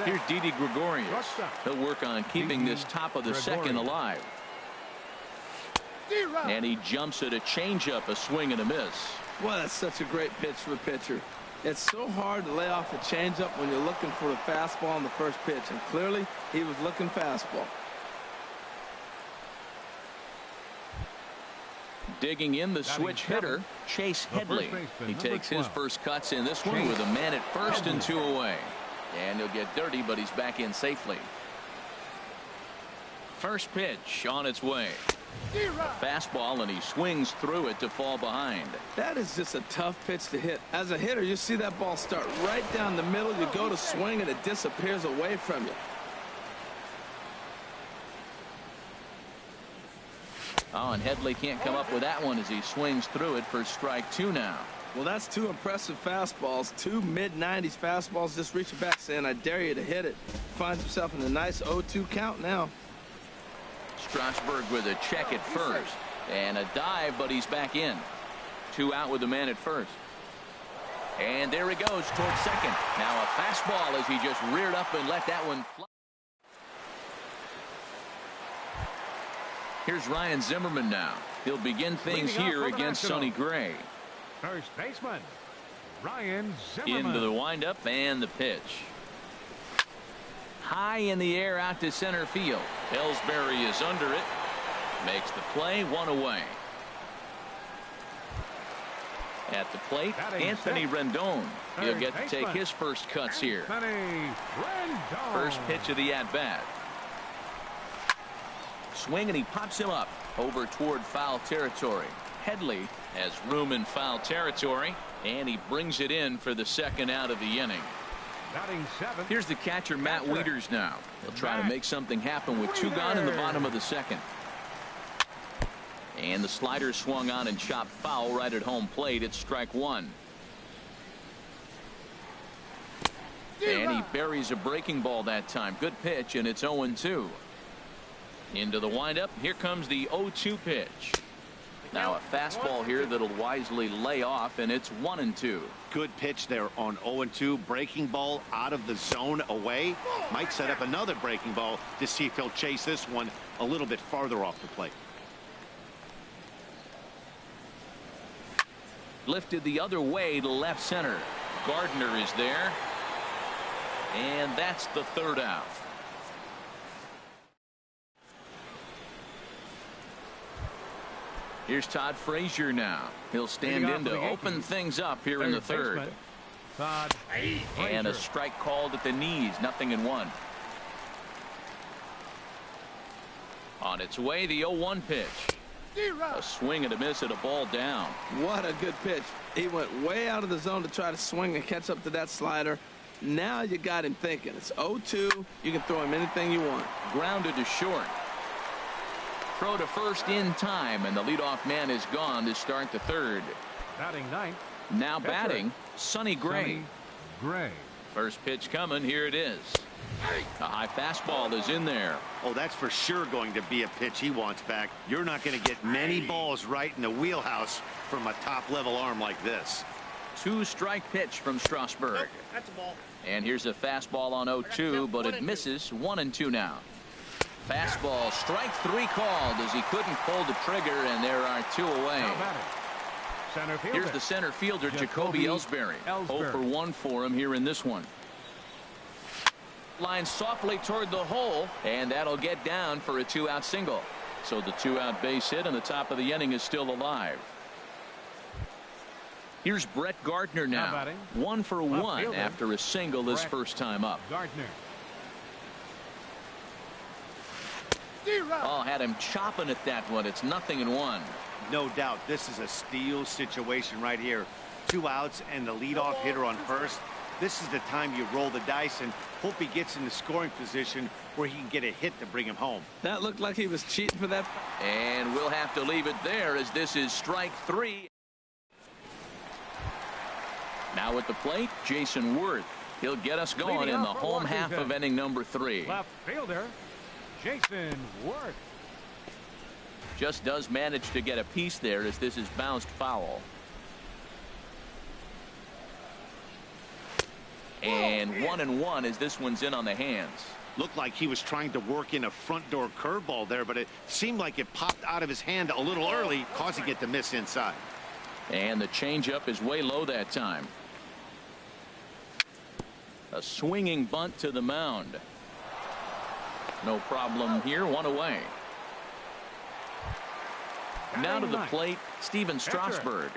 Here's Didi Gregorius. He'll work on keeping this top of the second alive. And he jumps at a changeup, a swing and a miss. Well, that's such a great pitch for a pitcher. It's so hard to lay off a changeup when you're looking for a fastball on the first pitch, and clearly he was looking fastball. Digging in the switch hitter, Chase Headley. He takes his first cuts in this one with a man at first and 2 away. And he'll get dirty, but he's back in safely. First pitch on its way. A fastball, and he swings through it to fall behind. That is just a tough pitch to hit. As a hitter, you see that ball start right down the middle. You go to swing, and it disappears away from you. Oh, and Headley can't come up with that one as he swings through it for strike 2 now. Well, that's 2 impressive fastballs. 2 mid-90s fastballs. Just reaching back saying, I dare you to hit it. Finds himself in a nice 0-2 count now. Strasburg with a check at first. And a dive, but he's back in. 2 out with the man at first. And there he goes towards second. Now a fastball as he just reared up and let that one fly. Here's Ryan Zimmerman now. He'll begin things here against Sonny Gray. First baseman, Ryan Zimmerman. Into the windup and the pitch. High in the air out to center field. Ellsbury is under it. Makes the play, 1 away. At the plate, Anthony Rendon. He'll get to take his first cuts here. First pitch of the at-bat. Swing, and he pops him up over toward foul territory. Headley has room in foul territory, and he brings it in for the second out of the inning. Here's the catcher, Matt Wieters now. He'll try to make something happen with 2 gone in the bottom of the second. And the slider swung on and chopped foul right at home plate. It's strike 1. And he buries a breaking ball that time. Good pitch, and it's 0-2. Into the windup. Here comes the 0-2 pitch. Now a fastball here that'll wisely lay off, and it's 1-2. Good pitch there on 0-2. Breaking ball out of the zone away. Might set up another breaking ball to see if he'll chase this one a little bit farther off the plate. Lifted the other way to left center. Gardner is there. And that's the 3rd out. Here's Todd Frazier now. He'll stand in to open things up here in the 3rd. And a strike called at the knees. 0-1. On its way, the 0-1 pitch. A swing and a miss at a ball down. What a good pitch. He went way out of the zone to try to swing and catch up to that slider. Now you got him thinking. It's 0-2. You can throw him anything you want. Grounded to short. Throw to first in time, and the leadoff man is gone to start the 3rd. Batting 9th. Now batting, Sonny Gray. First pitch coming. Here it is. A high fastball is in there. Oh, that's for sure going to be a pitch he wants back. You're not going to get many balls right in the wheelhouse from a top-level arm like this. 2-strike pitch from Strasburg. Nope, that's a ball. And here's a fastball on 0-2, but it misses. 1-2 now. Fastball, strike 3 called as he couldn't pull the trigger, and there are 2 away. Here's the center fielder, Jacoby Ellsbury. 0-for-1 for him here in this one. Line softly toward the hole, and that'll get down for a 2-out single. So the 2-out base hit, and the top of the inning is still alive. Here's Brett Gardner now. 1-for-1 after a single his first time up. Oh, had him chopping at that one. It's 0-1. No doubt this is a steal situation right here. 2 outs and the leadoff hitter on first. This is the time you roll the dice and hope he gets in the scoring position where he can get a hit to bring him home. That looked like he was cheating for that. And we'll have to leave it there as this is strike 3. Now at the plate, Jason Worth. He'll get us going in the home half of inning number 3. Left fielder, Jason Worth. Just does manage to get a piece there as this is bounced foul. And 1-1 as this one's in on the hands. Looked like he was trying to work in a front door curveball there, but it seemed like it popped out of his hand a little early, causing it to miss inside. And the changeup is way low that time. A swinging bunt to the mound. No problem here. 1 away. Now to the plate, Steven Strasburg.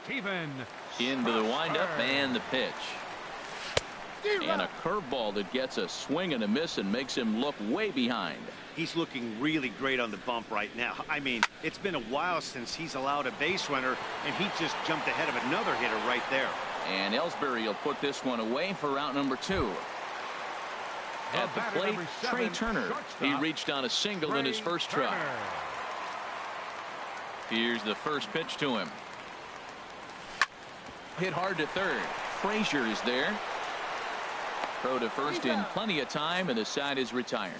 Steven Into the windup and the pitch. And a curveball that gets a swing and a miss and makes him look way behind. He's looking really great on the bump right now. I mean, it's been a while since he's allowed a base runner, and he just jumped ahead of another hitter right there. And Ellsbury will put this one away for out number 2. At the plate, Trey Turner. He reached on a single in his first try. Here's the first pitch to him. Hit hard to third. Frazier is there. Throw to first in plenty of time, and the side is retired.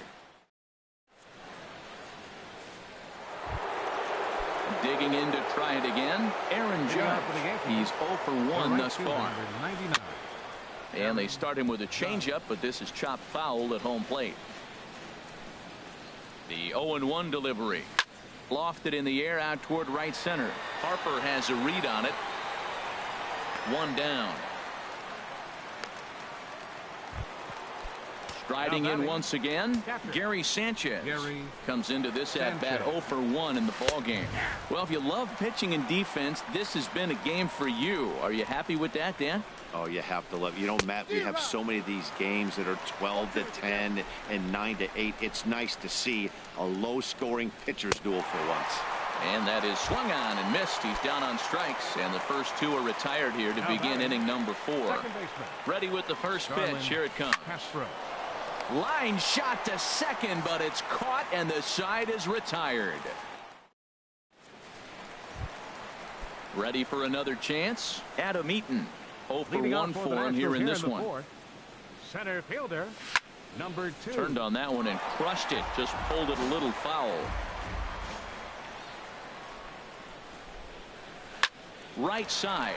Digging in to try it again, Aaron Judge. He's 0 for 1 thus far. And they start him with a changeup, but this is chopped foul at home plate. The 0-1 delivery. Lofted in the air out toward right center. Harper has a read on it. 1 down. Striding in once again, Gary Sanchez comes into this at bat 0 for 1 in the ball game. Well, if you love pitching and defense, this has been a game for you. Are you happy with that, Dan? Oh, you have to love it. You know, Matt, we have so many of these games that are 12 to 10 and 9 to 8. It's nice to see a low-scoring pitcher's duel for once. And that is swung on and missed. He's down on strikes, and the first 2 are retired here to begin inning number 4. Ready with the first pitch. Here it comes. Line shot to second, but it's caught, and the side is retired. Ready for another chance? Adam Eaton. 0 for 1 for him here in this one. Center fielder, number 2. Turned on that one and crushed it. Just pulled it a little foul. Right side.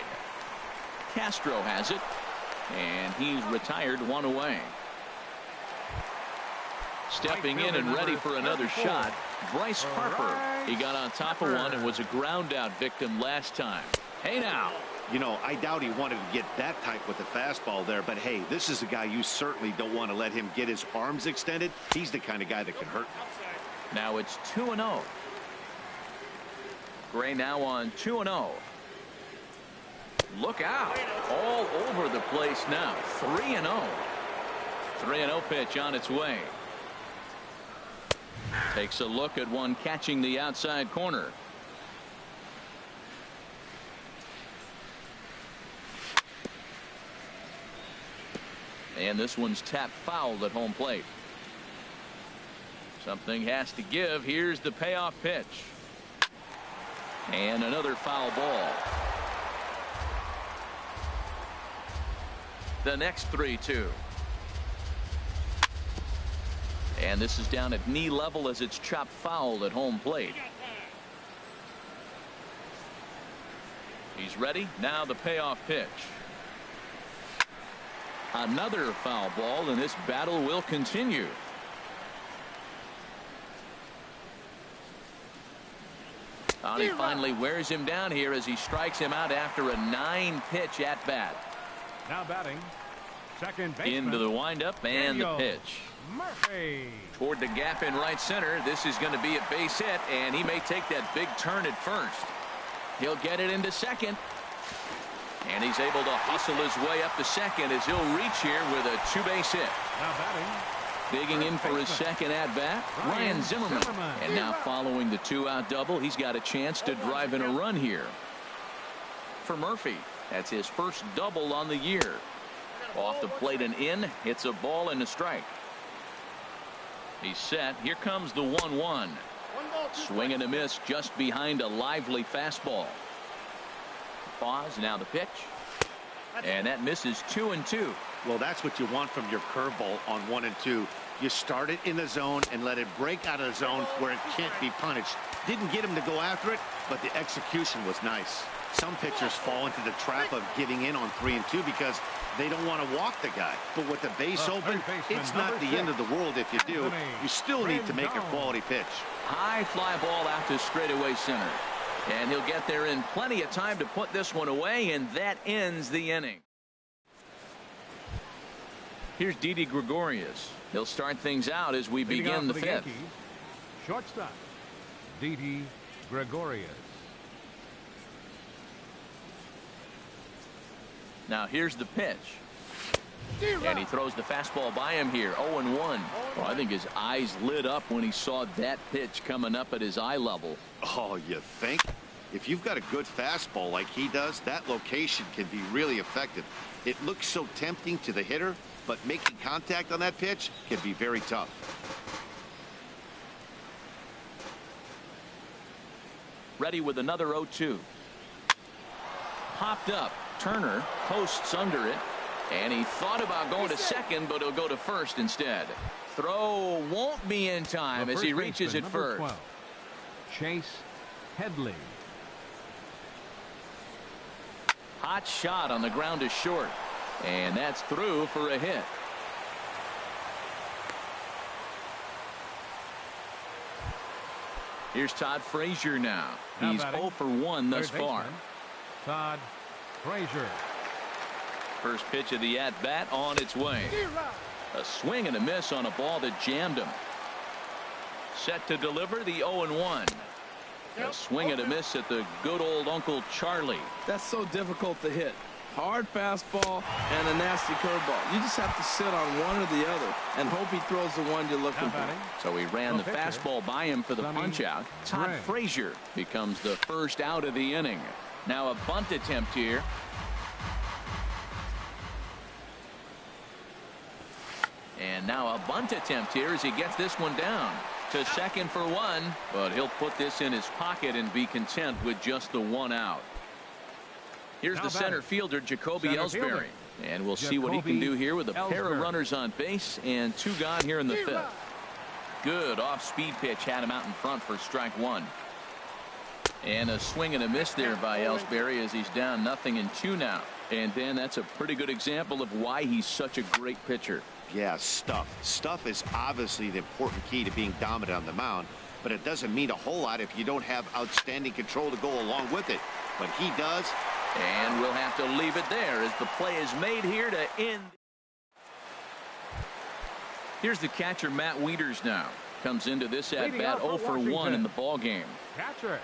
Castro has it, and he's retired 1 away. Stepping in and ready for another shot, Bryce Harper. He got on top of one and was a ground out victim last time. Hey now. You know, I doubt he wanted to get that tight with the fastball there, but hey, this is a guy you certainly don't want to let him get his arms extended. He's the kind of guy that can hurt. Now it's 2-0. Gray now on 2-0. Look out. All over the place now. 3-0. 3-0 pitch on its way. Takes a look at one catching the outside corner. And this one's tapped foul at home plate. Something has to give. Here's the payoff pitch. And another foul ball. The next 3-2. And this is down at knee level as it's chopped foul at home plate. He's ready. Now the payoff pitch. Another foul ball, and this battle will continue. He finally wears him down here as he strikes him out after a 9-pitch at bat. Now batting, second baseman. Into the windup and the pitch. Murphy. Toward the gap in right center. This is going to be a base hit, and he may take that big turn at first. He'll get it into second. And he's able to hustle his way up to second as he'll reach here with a 2-base hit. Now batting. Digging in for his second at-bat, Ryan Zimmerman. And now following the 2-out double, he's got a chance to drive in a run here. For Murphy, that's his first double on the year. Off the plate and in, hits a ball and a strike. He's set. Here comes the 1-1. Swing and a miss just behind a lively fastball. Pause. Now the pitch. And that misses 2-2. Well, that's what you want from your curveball on 1 and 2. You start it in the zone and let it break out of the zone where it can't be punished. Didn't get him to go after it, but the execution was nice. Some pitchers fall into the trap of giving in on 3 and 2 because they don't want to walk the guy. But with the base open, it's not the end of the world if you do. You still need to make a quality pitch. High fly ball out to straightaway center. And he'll get there in plenty of time to put this one away, and that ends the inning. Here's Didi Gregorius. He'll start things out as we begin the fifth. Shortstop, Didi Gregorius. Now here's the pitch. And he throws the fastball by him here. 0-1. Well, I think his eyes lit up when he saw that pitch coming up at his eye level. Oh, you think? If you've got a good fastball like he does, that location can be really effective. It looks so tempting to the hitter, but making contact on that pitch can be very tough. Ready with another 0-2. Popped up. Turner posts under it. And he thought about going to second, but he'll go to first instead. Throw won't be in time as he reaches it first. 12, Chase Headley. Hot shot on the ground is short. And that's through for a hit. Here's Todd Frazier now. He's 0 for 1 thus far. Todd Frazier. First pitch of the at-bat on its way. A swing and a miss on a ball that jammed him. Set to deliver the 0-1. A swing and a miss at the good old Uncle Charlie. That's so difficult to hit. Hard fastball and a nasty curveball. You just have to sit on one or the other and hope he throws the one you're looking for. So he ran the fastball by him for the punch out. Todd Frazier becomes the first out of the inning. Now a bunt attempt here. And now a bunt attempt here as he gets this one down to second for 1, but he'll put this in his pocket and be content with just the 1 out. Here's the center fielder, Jacoby Ellsbury, and we'll see what he can do here with a pair of runners on base and 2 gone here in the fifth. Good off-speed pitch had him out in front for strike 1. And a swing and a miss there by Ellsbury as he's down 0-2 now. And Dan, that's a pretty good example of why he's such a great pitcher. Yeah, stuff. Stuff is obviously the important key to being dominant on the mound, but it doesn't mean a whole lot if you don't have outstanding control to go along with it. But he does. And we'll have to leave it there as the play is made here to end. Here's the catcher, Matt Wieters now. Comes into this at-bat 0 for 1 in the ball game. Catcher,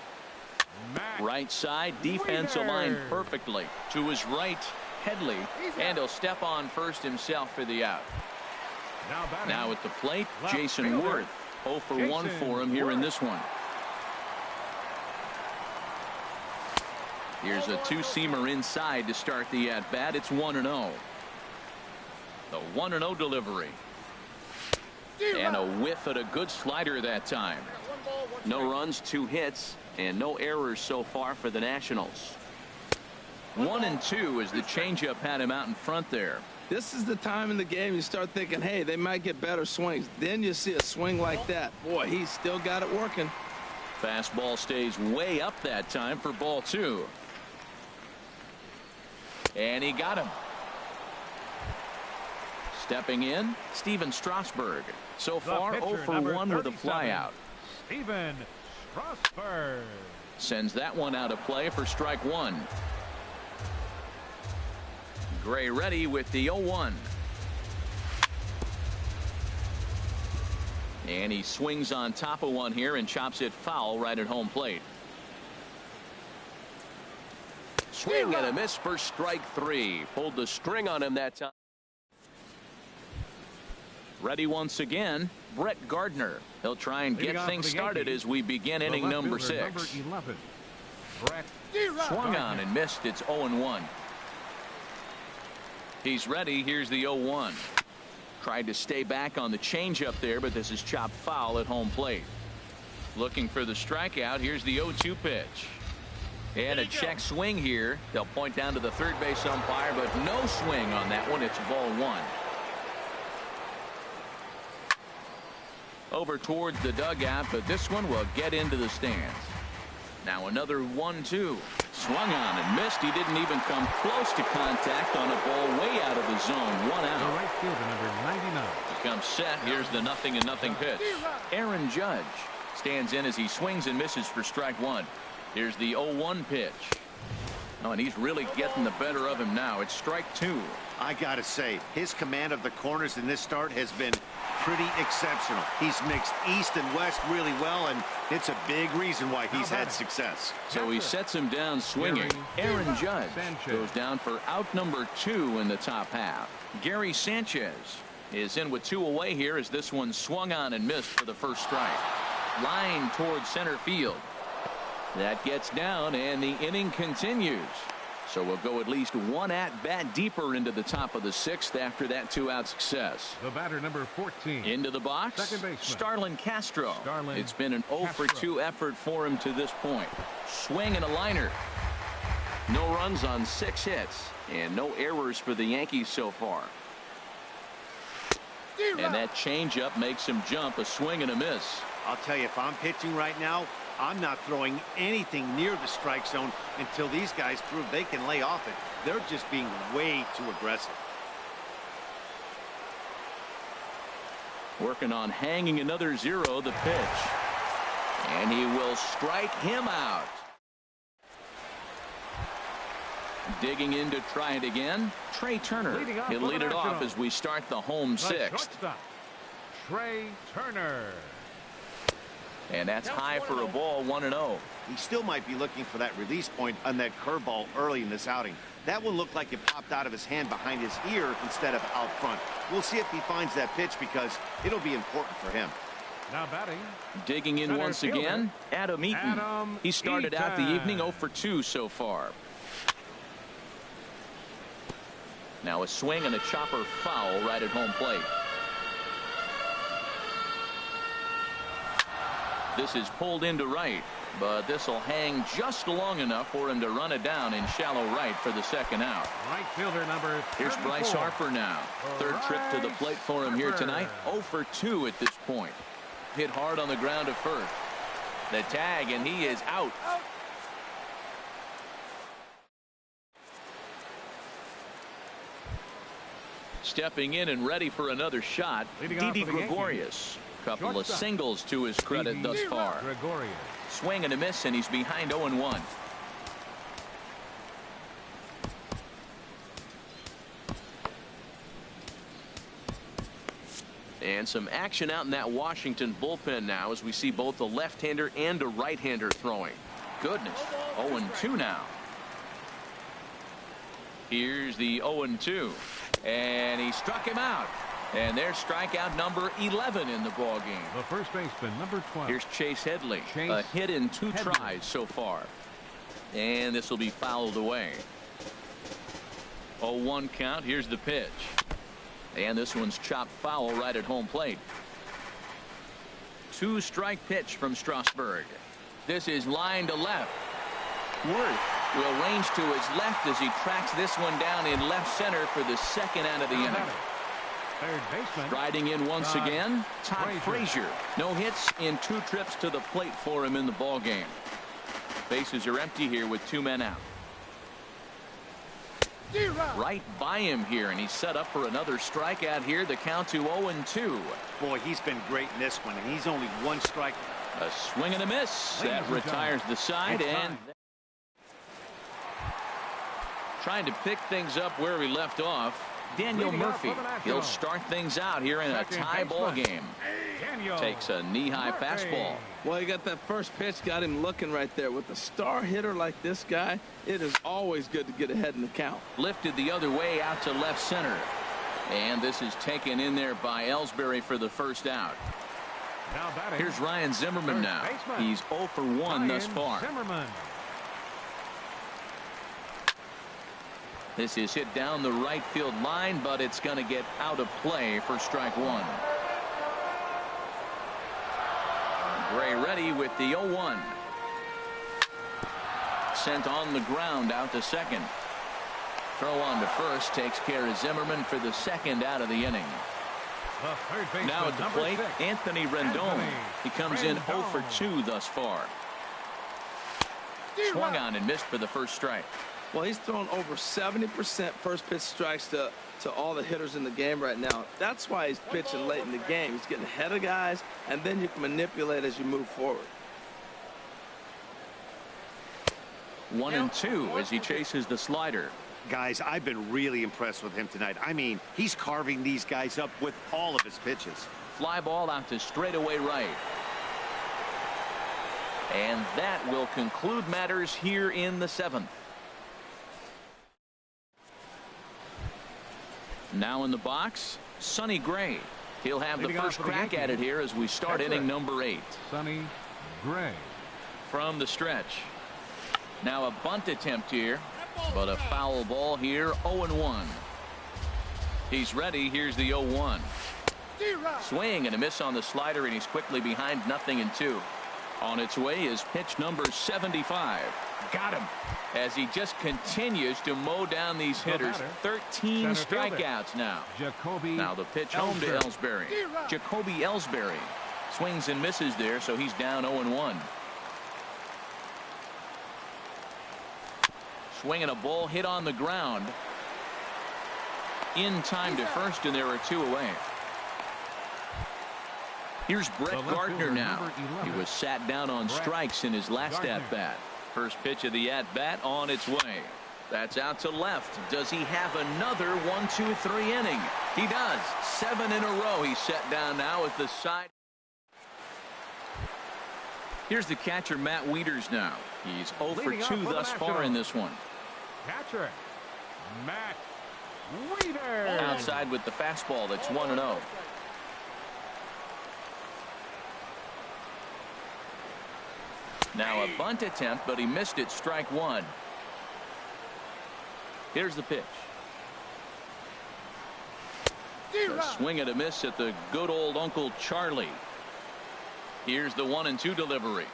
Matt right side, defense aligned perfectly. To his right, Headley, and he'll step on first himself for the out. Now at the plate, Jason Worth. 0 for 1 for him here in this one. Here's a two-seamer inside to start the at-bat. It's 1-0. The 1-0 delivery. And a whiff at a good slider that time. No runs, 2 hits, and no errors so far for the Nationals. 1-2 as the changeup had him out in front there. This is the time in the game you start thinking, hey, they might get better swings. Then you see a swing like that. Boy, he's still got it working. Fastball stays way up that time for ball 2. And he got him. Stepping in, Steven Strasburg. So far, 0 for 1 with a flyout. Steven Strasburg sends that one out of play for strike 1. Gray ready with the 0-1. And he swings on top of one here and chops it foul right at home plate. Swing and a miss for strike 3. Pulled the string on him that time. Ready once again, Brett Gardner. He'll try and get things started as we begin inning number 6. Number 11, Brett swung on and missed. It's 0-1. He's ready. Here's the 0-1. Tried to stay back on the changeup there, but this is chopped foul at home plate. Looking for the strikeout. Here's the 0-2 pitch. And a check swing here. They'll point down to the third base umpire, but no swing on that one. It's ball one. Over towards the dugout, but this one will get into the stands. Now another 1-2. Swung on and missed. He didn't even come close to contact on a ball way out of the zone. One out. The right fielder, number 99. He comes set. Here's the 0-0 pitch. Aaron Judge stands in as he swings and misses for strike one. Here's the 0-1 pitch. Oh, and he's really getting the better of him now. It's strike two. I gotta say, his command of the corners in this start has been pretty exceptional. He's mixed east and west really well, and it's a big reason why he's had success. So he sets him down swinging. Aaron Judge goes down for out number 2 in the top half. Gary Sanchez is in with 2 away here as this one swung on and missed for the first strike. Line towards center field. That gets down, and the inning continues. So we'll go at least one at-bat deeper into the top of the 6th after that 2-out success. The batter, number 14. Into the box, Second baseman, Starlin Castro. It's been an 0-for-2 effort for him to this point. Swing and a liner. No runs on 6 hits, and no errors for the Yankees so far. And that changeup makes him jump. A swing and a miss. I'll tell you, if I'm pitching right now, I'm not throwing anything near the strike zone until these guys prove they can lay off it. They're just being way too aggressive. Working on hanging another 0, the pitch. And he will strike him out. Digging in to try it again, Trey Turner. He'll lead it off as we start the home 6th. Trey Turner. And that's high for a ball, 1-0. He still might be looking for that release point on that curveball early in this outing. That one looked like it popped out of his hand behind his ear instead of out front. We'll see if he finds that pitch because it'll be important for him. Now batting. Digging in once again, Adam Eaton. He started out the evening 0-for-2 so far. Now a swing and a chopper foul right at home plate. This is pulled into right, but this will hang just long enough for him to run it down in shallow right for the 2nd out. Right fielder number 34. Here's Bryce Harper now. 3rd trip to the plate for him here tonight. 0-for-2 at this point. Hit hard on the ground to first. The tag, and he is out. Stepping in and ready for another shot, Didi Gregorius. Couple of singles to his credit thus far. Swing and a miss, and he's behind 0-1. And some action out in that Washington bullpen now as we see both a left-hander and a right-hander throwing. Goodness, 0-2 now. Here's the 0-2. And he struck him out. And there's strikeout number 11 in the ball game. The first baseman, number 12. Here's Chase Headley. A hit in 2 tries so far. And this will be fouled away. 0-1 count. Here's the pitch. And this one's chopped foul right at home plate. 2-strike pitch from Strasburg. This is line to left. Worth will range to his left as he tracks this one down in left center for the 2nd out of the inning. Third baseman. Riding in once again, Todd Frazier. No hits in 2 trips to the plate for him in the ball game. Bases are empty here with 2 men out. Right by him here, and he's set up for another strikeout here. The count to 0-2. Boy, he's been great in this one, and he's only 1 strike. A swing and a miss. That retires the side, and trying to pick things up where he left off. Daniel Murphy. He'll start things out here in a tie ball game. Takes a knee-high fastball. Well, he got that first pitch, got him looking right there. With a star hitter like this guy, it is always good to get ahead in the count. Lifted the other way out to left center. And this is taken in there by Ellsbury for the first out. Here's Ryan Zimmerman now. He's 0-for-1 thus far. This is hit down the right field line, but it's going to get out of play for strike one. Gray ready with the 0-1. sent on the ground out to second. Throw on to first takes care of Zimmerman for the second out of the inning. Now at the plate, Anthony Rendon. He comes in 0 for 2 thus far. Swung on and missed for the first strike. Well, he's thrown over 70% first pitch strikes to all the hitters in the game right now. That's why he's pitching late in the game. He's getting ahead of guys, and then you can manipulate as you move forward. 1-2 as he chases the slider. Guys, I've been really impressed with him tonight. I mean, he's carving these guys up with all of his pitches. Fly ball out to straightaway right. And that will conclude matters here in the 7th. Now in the box, Sonny Gray. He'll have the first crack at it here as we start inning number 8. Sonny Gray. From the stretch. Now a bunt attempt here, but a foul ball here, 0-1. He's ready. Here's the 0-1. Swing and a miss on the slider, and he's quickly behind 0-2. On its way is pitch number 75. Got him. As he just continues to mow down these hitters. 13 strikeouts now. Now the pitch home to Ellsbury. Jacoby Ellsbury swings and misses there, so he's down 0-1. Swinging a ball hit on the ground. In time to first, and there are 2 away. Here's Brett Gardner now. He was sat down on strikes in his last at-bat. First pitch of the at-bat on its way. That's out to left. Does he have another 1-2-3 inning? He does. 7 in a row. He's set down now at the side. Here's the catcher, Matt Wieters now. He's 0 for 2 thus far in this one. Catcher, Matt Wieters. Outside with the fastball. That's 1-0. Now a bunt attempt, but he missed it. Strike 1. Here's the pitch. A swing and a miss at the good old Uncle Charlie. Here's the 1-2 delivery.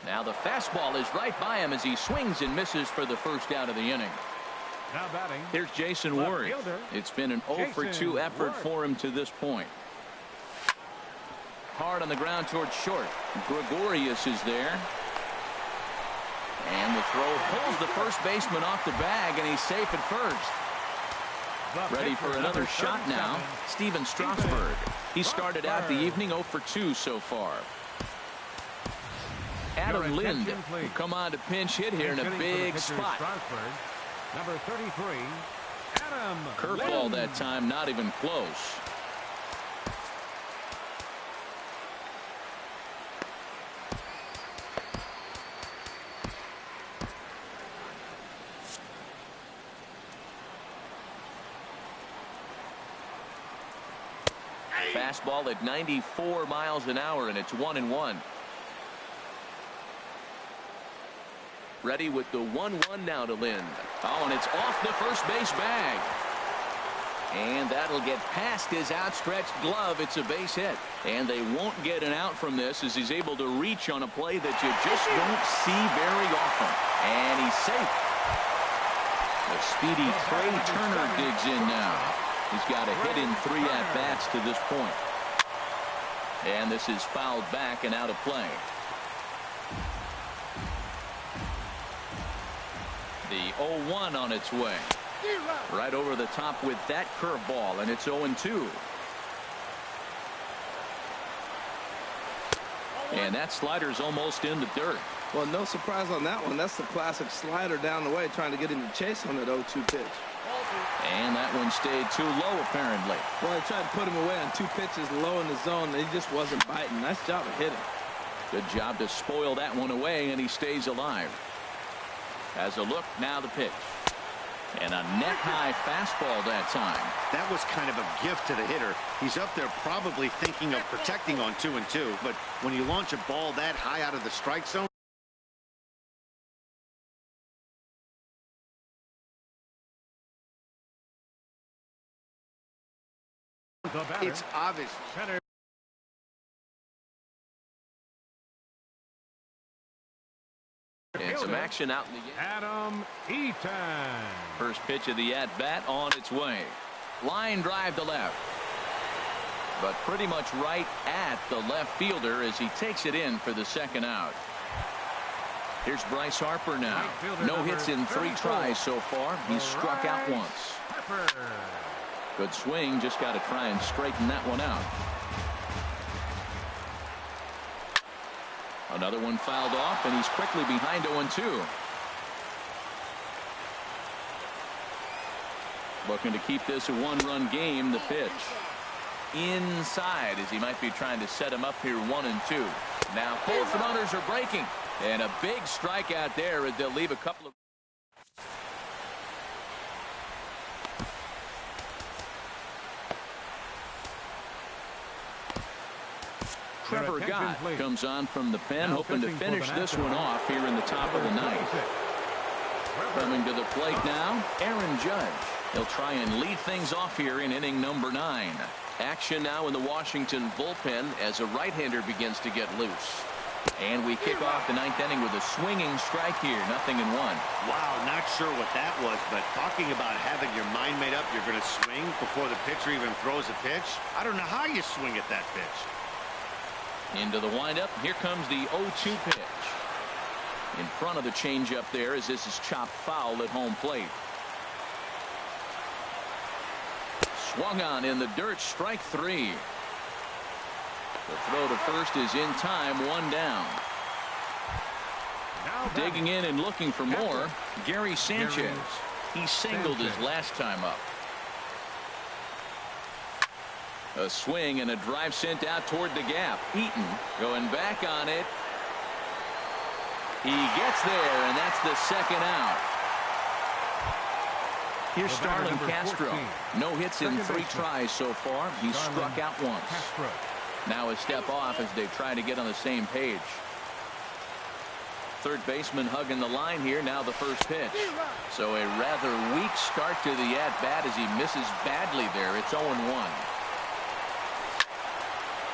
Now the fastball is right by him as he swings and misses for the first out of the inning. Now batting. Here's Jason Ward. It's been an 0 for 2 effort for him to this point. Hard on the ground towards short. Gregorius is there. And the throw pulls the first baseman off the bag, and he's safe at first. Ready for another shot now. Steven Strasburg. He started out the evening 0 for 2 so far. Adam Lind will come on to pinch hit here in a big spot. Number 33, Adam Curveball that time, not even close. Fastball at 94 miles an hour, and it's 1-1. Ready with the 1-1 now to Lind. Oh, and it's off the first base bag. And that'll get past his outstretched glove. It's a base hit. And they won't get an out from this as he's able to reach on a play that you just don't see very often. And he's safe. The speedy Trey Turner digs in now. He's got a hit in 3 at-bats to this point. And this is fouled back and out of play. The 0-1 on its way. Right over the top with that curveball, and it's 0-2. And that slider's almost in the dirt. Well, no surprise on that one. That's the classic slider down the way, trying to get him to chase on that 0-2 pitch. And that one stayed too low, apparently. Well, he tried to put him away on 2 pitches low in the zone, and he just wasn't biting. Nice job of hitting. Good job to spoil that one away, and he stays alive. As a look, now the pitch. And a net-high fastball that time. That was kind of a gift to the hitter. He's up there probably thinking of protecting on 2-2, but when you launch a ball that high out of the strike zone, it's obvious. And some action out in the game. Adam Eaton. First pitch of the at-bat on its way. Line drive to left. But pretty much right at the left fielder as he takes it in for the second out. Here's Bryce Harper now. No hits in 3 tries so far. He's struck out once. Good swing. Just got to try and straighten that one out. Another one fouled off, and he's quickly behind 0-2. Looking to keep this a 1-run game. The pitch inside as he might be trying to set him up here 1-2. Now both runners are breaking, and a big strikeout there as they'll leave a couple of. Trevor Gott comes on from the pen, hoping to finish this one off here in the top of the ninth. Coming to the plate now, Aaron Judge. He'll try and lead things off here in inning number 9. Action now in the Washington bullpen as a right-hander begins to get loose. And we kick off the 9th inning with a swinging strike here. 0-1. Wow, not sure what that was, but talking about having your mind made up, you're going to swing before the pitcher even throws a pitch. I don't know how you swing at that pitch. Into the windup. Here comes the 0-2 pitch. In front of the changeup there as this is chopped foul at home plate. Swung on in the dirt. Strike 3. The throw to first is in time. 1 down. Digging in and looking for more. Gary Sanchez. He singled his last time up. A swing and a drive sent out toward the gap. Eaton going back on it. He gets there, and that's the second out. Here's Starlin Castro. No hits in 3 tries so far. He's struck out once. Now a step off as they try to get on the same page. Third baseman hugging the line here. Now the first pitch. So a rather weak start to the at-bat as he misses badly there. It's 0-1.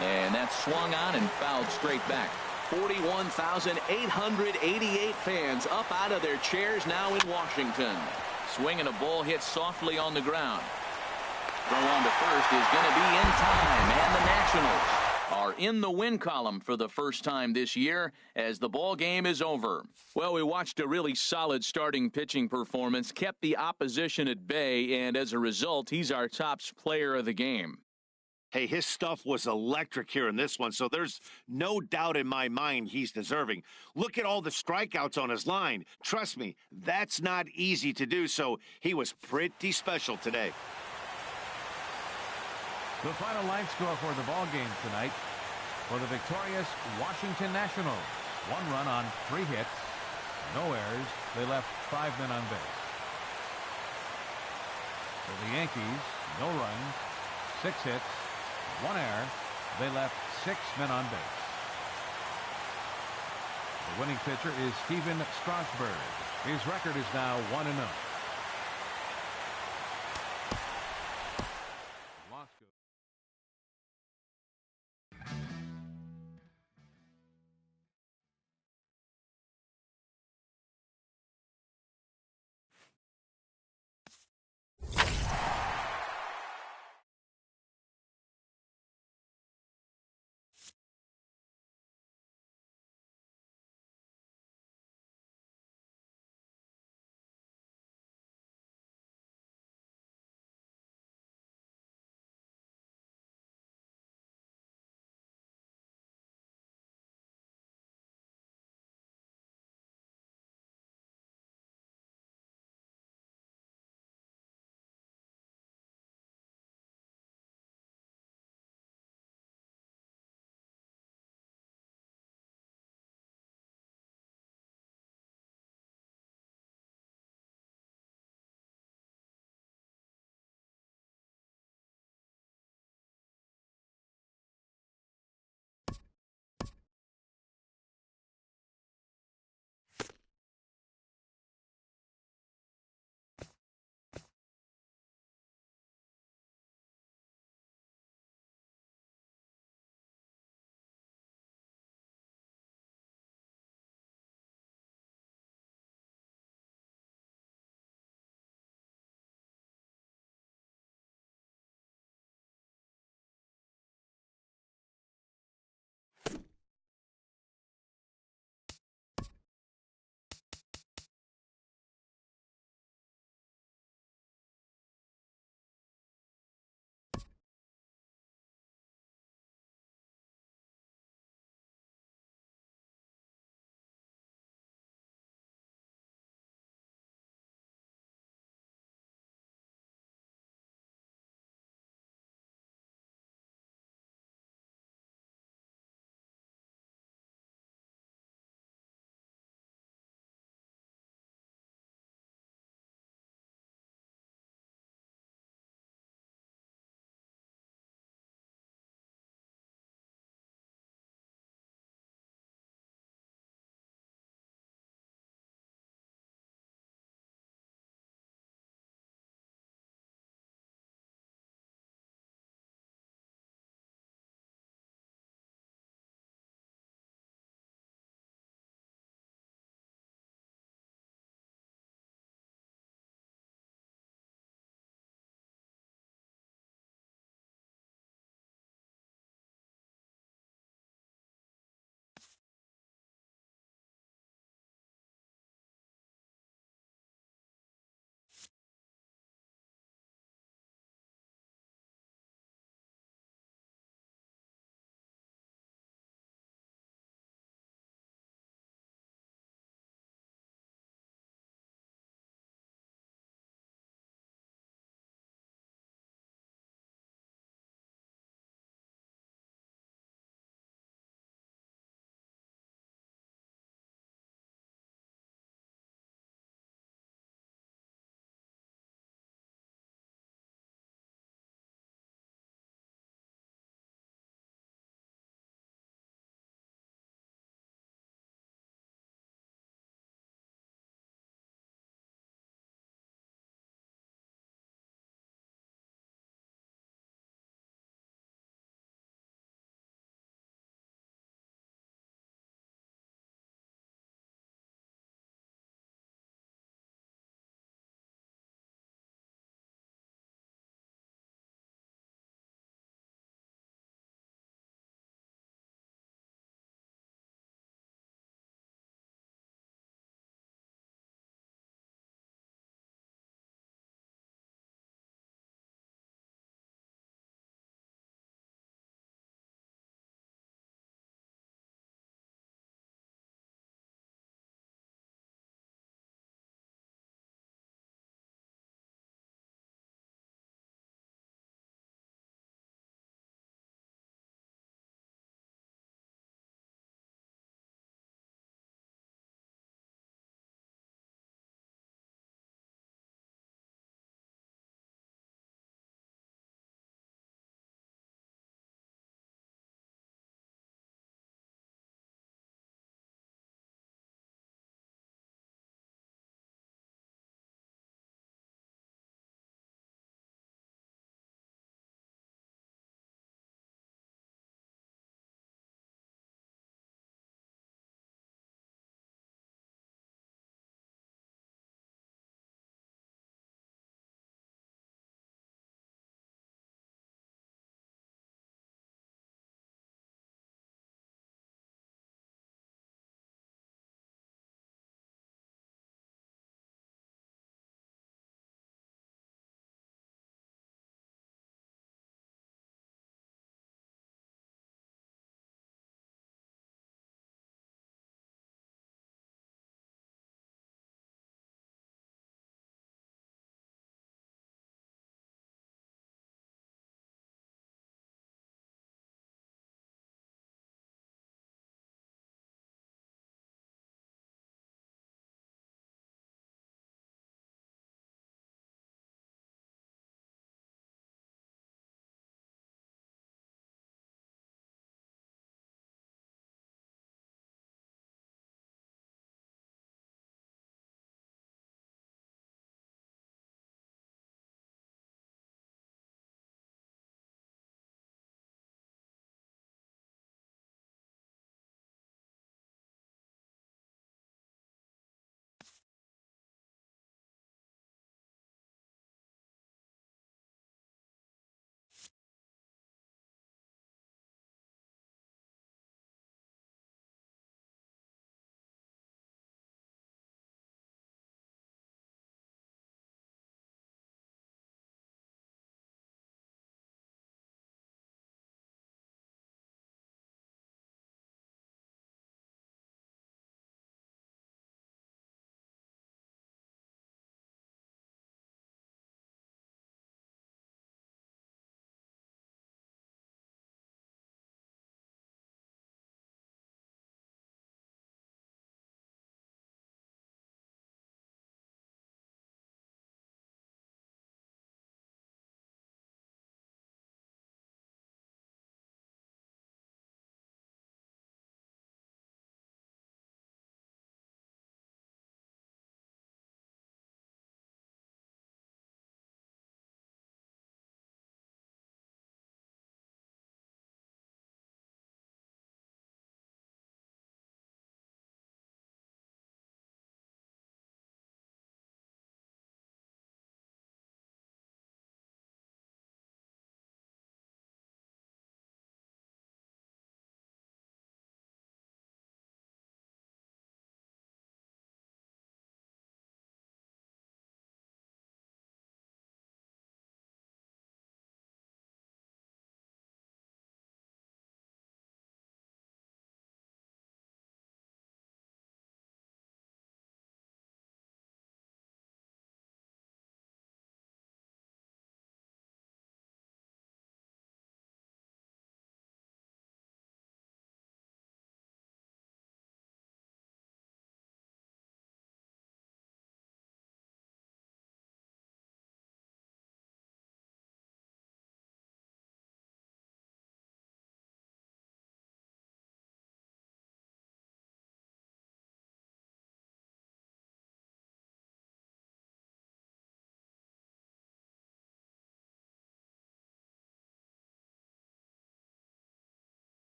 And that's swung on and fouled straight back. 41,888 fans up out of their chairs now in Washington. Swinging a ball hit softly on the ground. Throw on to first is going to be in time, and the Nationals are in the win column for the first time this year as the ball game is over. Well, we watched a really solid starting pitching performance, kept the opposition at bay, and as a result, he's our top player of the game. Hey, his stuff was electric here in this one, so there's no doubt in my mind he's deserving. Look at all the strikeouts on his line. Trust me, that's not easy to do, so he was pretty special today. The final line score for the ball game tonight for the victorious Washington Nationals. 1 run on 3 hits, no errors. They left 5 men on base. For the Yankees, no runs, 6 hits, 1 error. They left 6 men on base. The winning pitcher is Steven Strasburg. His record is now 1-0.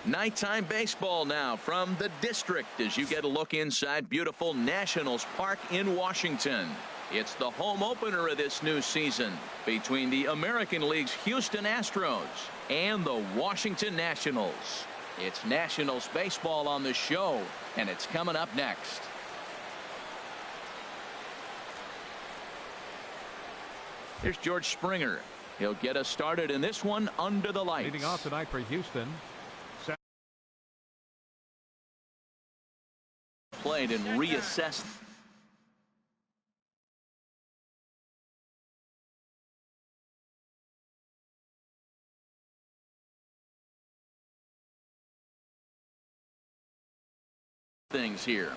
Nighttime baseball now from the district as you get a look inside beautiful Nationals Park in Washington. It's the home opener of this new season between the American League's Houston Astros and the Washington Nationals. It's Nationals baseball on the show, and it's coming up next. Here's George Springer. He'll get us started in this one under the lights. Leading off tonight for Houston. Played and reassessed. Things here.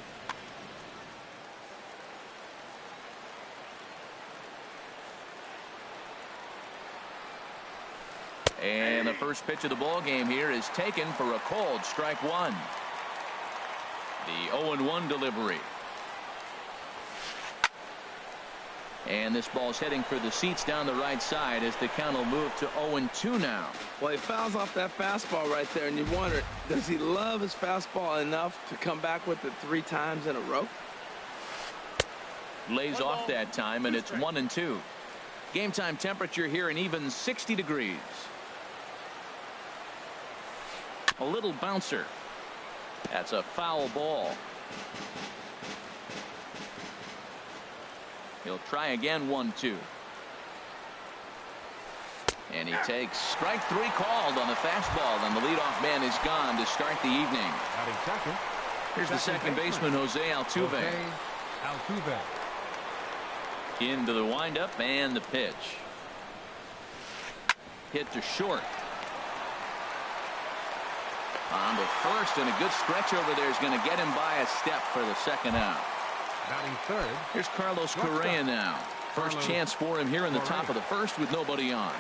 And the first pitch of the ball game here is taken for a cold strike one. The 0-1 delivery. And this ball's heading for the seats down the right side as the count will move to 0-2 now. Well, he fouls off that fastball right there, and you wonder, does he love his fastball enough to come back with it 3 times in a row? Lays off that time, and it's 1-2. Game time temperature here an even 60 degrees. A little bouncer. That's a foul ball. He'll try again. 1-2. And he takes strike 3 called on the fastball, and the leadoff man is gone to start the evening. Here's the second baseman, Jose Altuve. Into the windup and the pitch. Hit to short. On to first, and a good stretch over there is going to get him by a step for the second out. Batting third. Here's Carlos Correa now. First chance for him here in the top of the first with nobody on.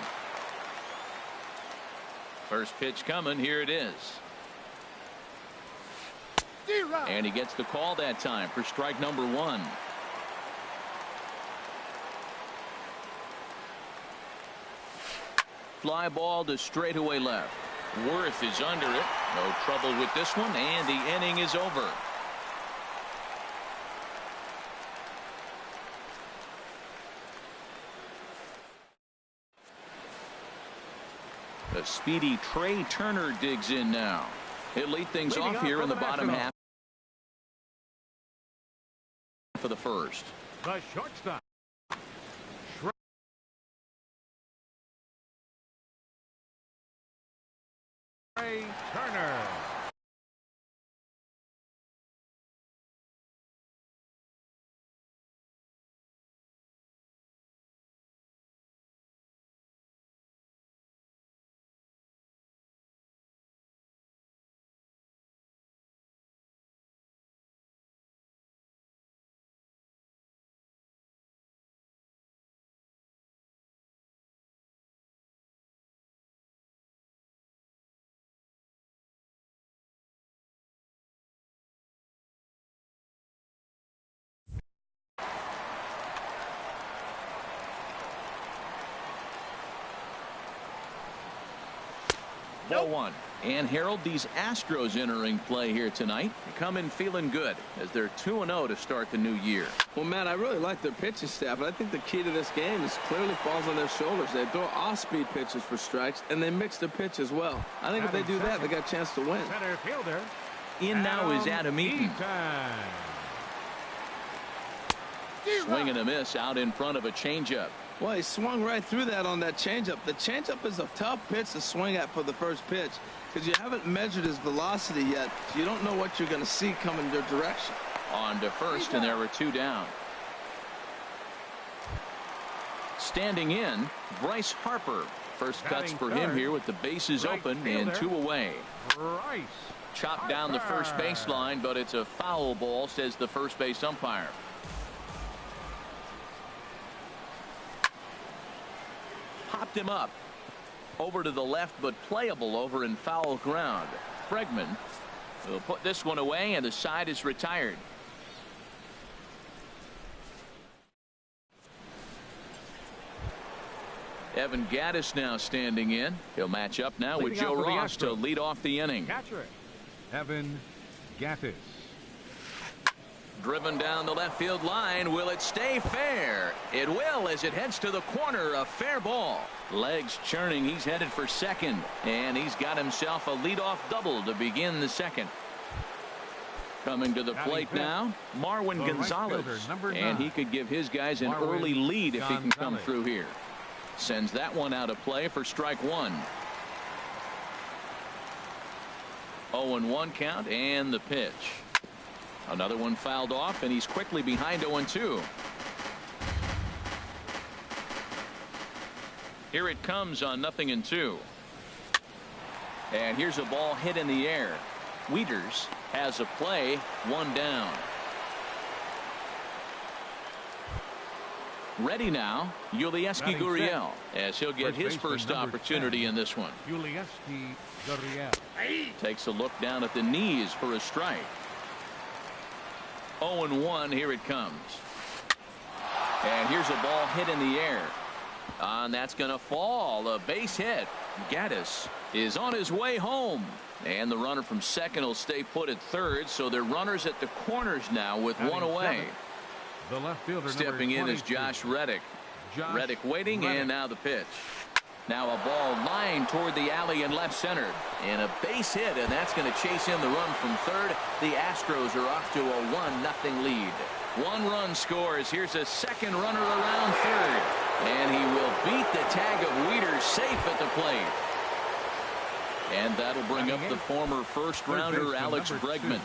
First pitch coming. Here it is. And he gets the call that time for strike number 1. Fly ball to straightaway left. Worth is under it. No trouble with this one, and the inning is over. The speedy Trey Turner digs in now. He'll lead things off here in the bottom half for the first. The shortstop. Trey Turner. Ball 1. And Harold, these Astros entering play here tonight. They come in feeling good as they're 2-0 to start the new year. Well, Matt, I really like their pitching staff, but I think the key to this game is clearly falls on their shoulders. They throw off-speed pitches for strikes, and they mix their pitch as well. I think if they do that, they got a chance to win. Center fielder. In now is Adam Eaton. Swing and a miss out in front of a changeup. Well, he swung right through that on that changeup. The changeup is a tough pitch to swing at for the first pitch because you haven't measured his velocity yet. So you don't know what you're going to see coming your direction. On to first, and there were 2 down. Standing in, Bryce Harper. First cuts for him here with the bases open and 2 away. Chopped down the first baseline, but it's a foul ball, says the first base umpire. Popped him up over to the left, but playable over in foul ground. Bregman will put this one away, and the side is retired. Evan Gattis now standing in. He'll match up now with Leading Joe off for the Ross to Astros. lead off the inning. Catcher, Evan Gattis. Driven down the left field line. Will it stay fair? It will, as it heads to the corner. A fair ball. Legs churning. He's headed for second. And he's got himself a leadoff double to begin the second. Coming to the plate now, Marwin Gonzalez. And he could give his guys an early lead if he can come through here. Sends that one out of play for strike one. 0-1 count and the pitch. Another one fouled off, and he's quickly behind 0-2. Here it comes on 0-2. And here's a ball hit in the air. Wieters has a play, one down. Ready now, Yulieski Gurriel, as he'll get his first opportunity in this one. Yulieski Gurriel takes a look down at the knees for a strike. 0-1, here it comes. And here's a ball hit in the air. And that's going to fall. A base hit. Gattis is on his way home. And the runner from second will stay put at third. So they're runners at the corners now with one away. The left fielder, stepping in is Josh Reddick. Reddick waiting, and now the pitch. Now a ball lined toward the alley in left center. And a base hit, and that's going to chase in the run from third. The Astros are off to a 1-0 lead. One run scores. Here's a second runner around third. And he will beat the tag of Wieters safe at the plate. And that'll bring up the former first-rounder Alex Bregman.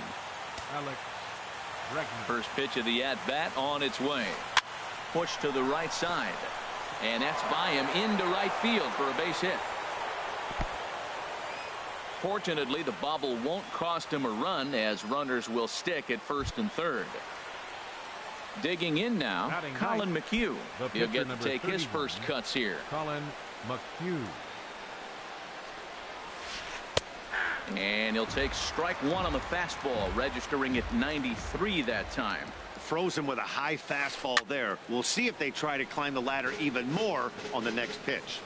First pitch of the at-bat on its way. Push to the right side. And that's by him into right field for a base hit. Fortunately, the bobble won't cost him a run, as runners will stick at first and third. Digging in now, Colin McHugh. He'll get to take his first cuts here. Colin McHugh. And he'll take strike one on the fastball, registering at 93 that time. Frozen with a high fastball there. We'll see if they try to climb the ladder even more on the next pitch.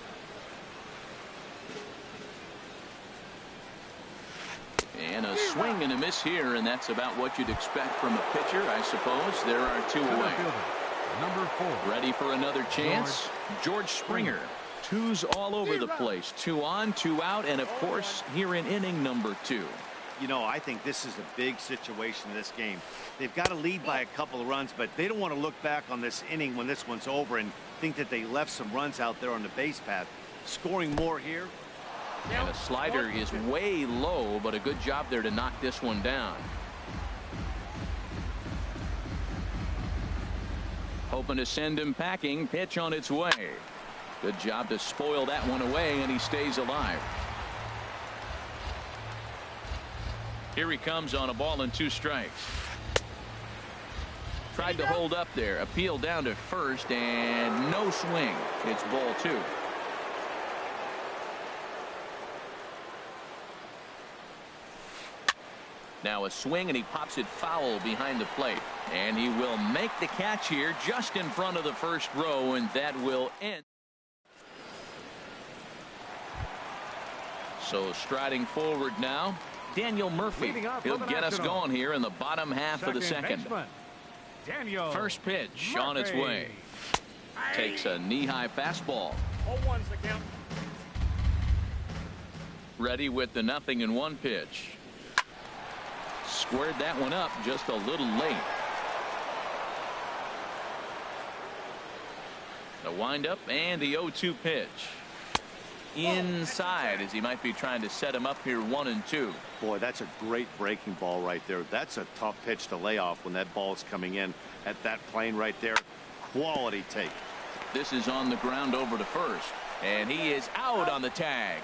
And a swing and a miss here, and that's about what you'd expect from a pitcher, I suppose. There are two away. Number 4. Ready for another chance. George Springer. Twos all over the place. 2 on, 2 out, and of course here in inning number 2. You know, I think this is a big situation in this game. They've got to lead by a couple of runs, but they don't want to look back on this inning when this one's over and think that they left some runs out there on the base path. Scoring more here. And a slider is way low, but a good job there to knock this one down. Hoping to send him packing. Pitch on its way. Good job to spoil that one away, and he stays alive. Here he comes on a ball and 2 strikes. Tried to hold up there. Appeal down to first, and no swing. It's ball 2. Now a swing, and he pops it foul behind the plate. And he will make the catch here just in front of the first row, and that will end. So striding forward now, Daniel Murphy. He'll get us going here in the bottom half of the second. First pitch on its way. Takes a knee-high fastball. 0-1's the count. Ready with the 0-1 pitch. Squared that one up just a little late. The windup and the 0-2 pitch. Inside, as he might be trying to set him up here 1-2. Boy, that's a great breaking ball right there. That's a tough pitch to lay off when that ball is coming in at that plane right there. Quality take. This is on the ground over to first, and he is out on the tag.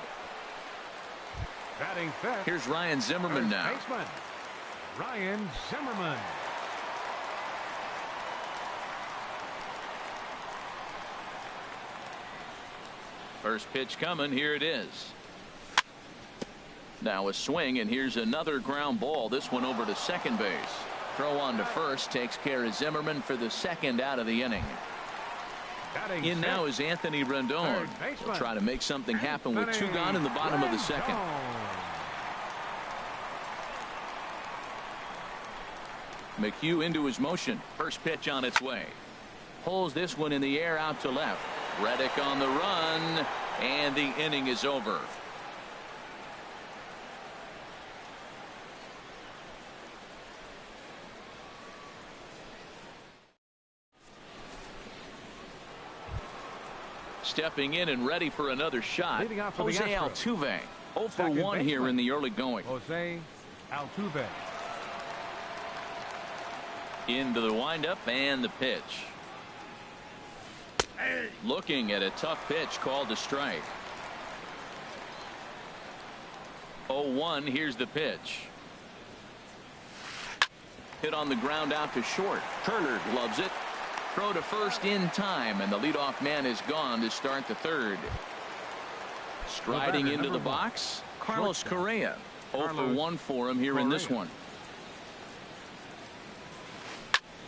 Batting fifth. Here's Ryan Zimmerman now. Baseman, Ryan Zimmerman. First pitch coming. Here it is. Now a swing, and here's another ground ball. This one over to second base. Throw on to first takes care of Zimmerman for the second out of the inning. In now is Anthony Rendon. Will try to make something happen with 2 gone in the bottom of the second. McHugh into his motion. First pitch on its way. Pulls this one in the air out to left. Reddick on the run, and the inning is over. Stepping in and ready for another shot, Jose Altuve. 0 for 1 here in the early going. Jose Altuve. Into the windup and the pitch. Looking at a tough pitch called a strike. 0-1. Here's the pitch. Hit on the ground out to short. Turner gloves it. Throw to first in time, and the leadoff man is gone to start the third. Striding into the box, Carlos Correa. 0 for 1 for him here in this one.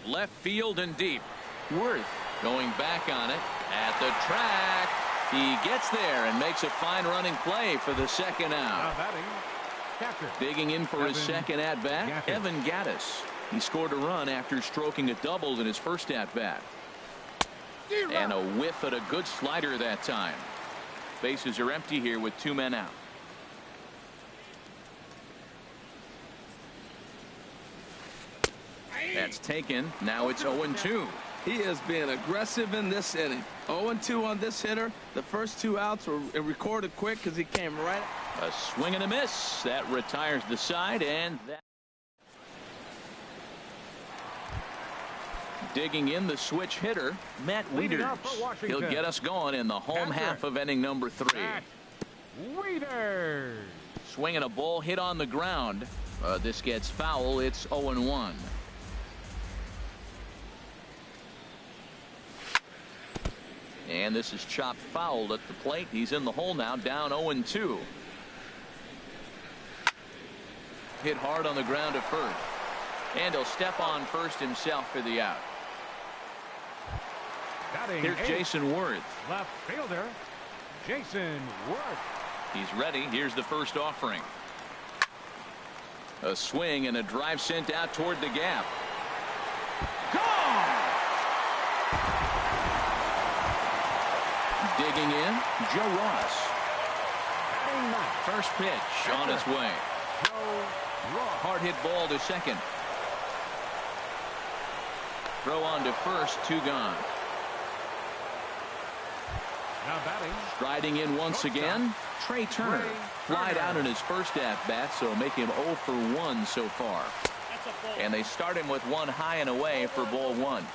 Left field and deep. Worth going back on it at the track. He gets there and makes a fine running play for the second out. Digging in for his second at bat, Evan Gattis. He scored a run after stroking a double in his first at bat. And a whiff at a good slider that time. Bases are empty here with 2 men out. That's taken. Now it's 0-2. He is being aggressive in this inning. 0-2 on this hitter. The first 2 outs were recorded quick because he came right. A swing and a miss. That retires the side, and that. Digging in the switch hitter, Matt Wieters. He'll get us going in the home half of inning number 3. Wieters. Swinging a ball hit on the ground. This gets foul. It's 0-1. And this is chopped foul at the plate. He's in the hole now, down 0-2. Hit hard on the ground at first. And he'll step on first himself for the out. Here's Jason Worth. Left fielder, Jason Worth. He's ready. Here's the first offering. A swing and a drive sent out toward the gap. Gone! Digging in, Joe Ross. First pitch on its way. Hard hit ball to second. Throw on to first, 2 gone. Now batting. Striding in once again, Trey Turner. Flied out in his first at bat, so make him 0 for 1 so far. And they start him with 1 high and away for ball 1.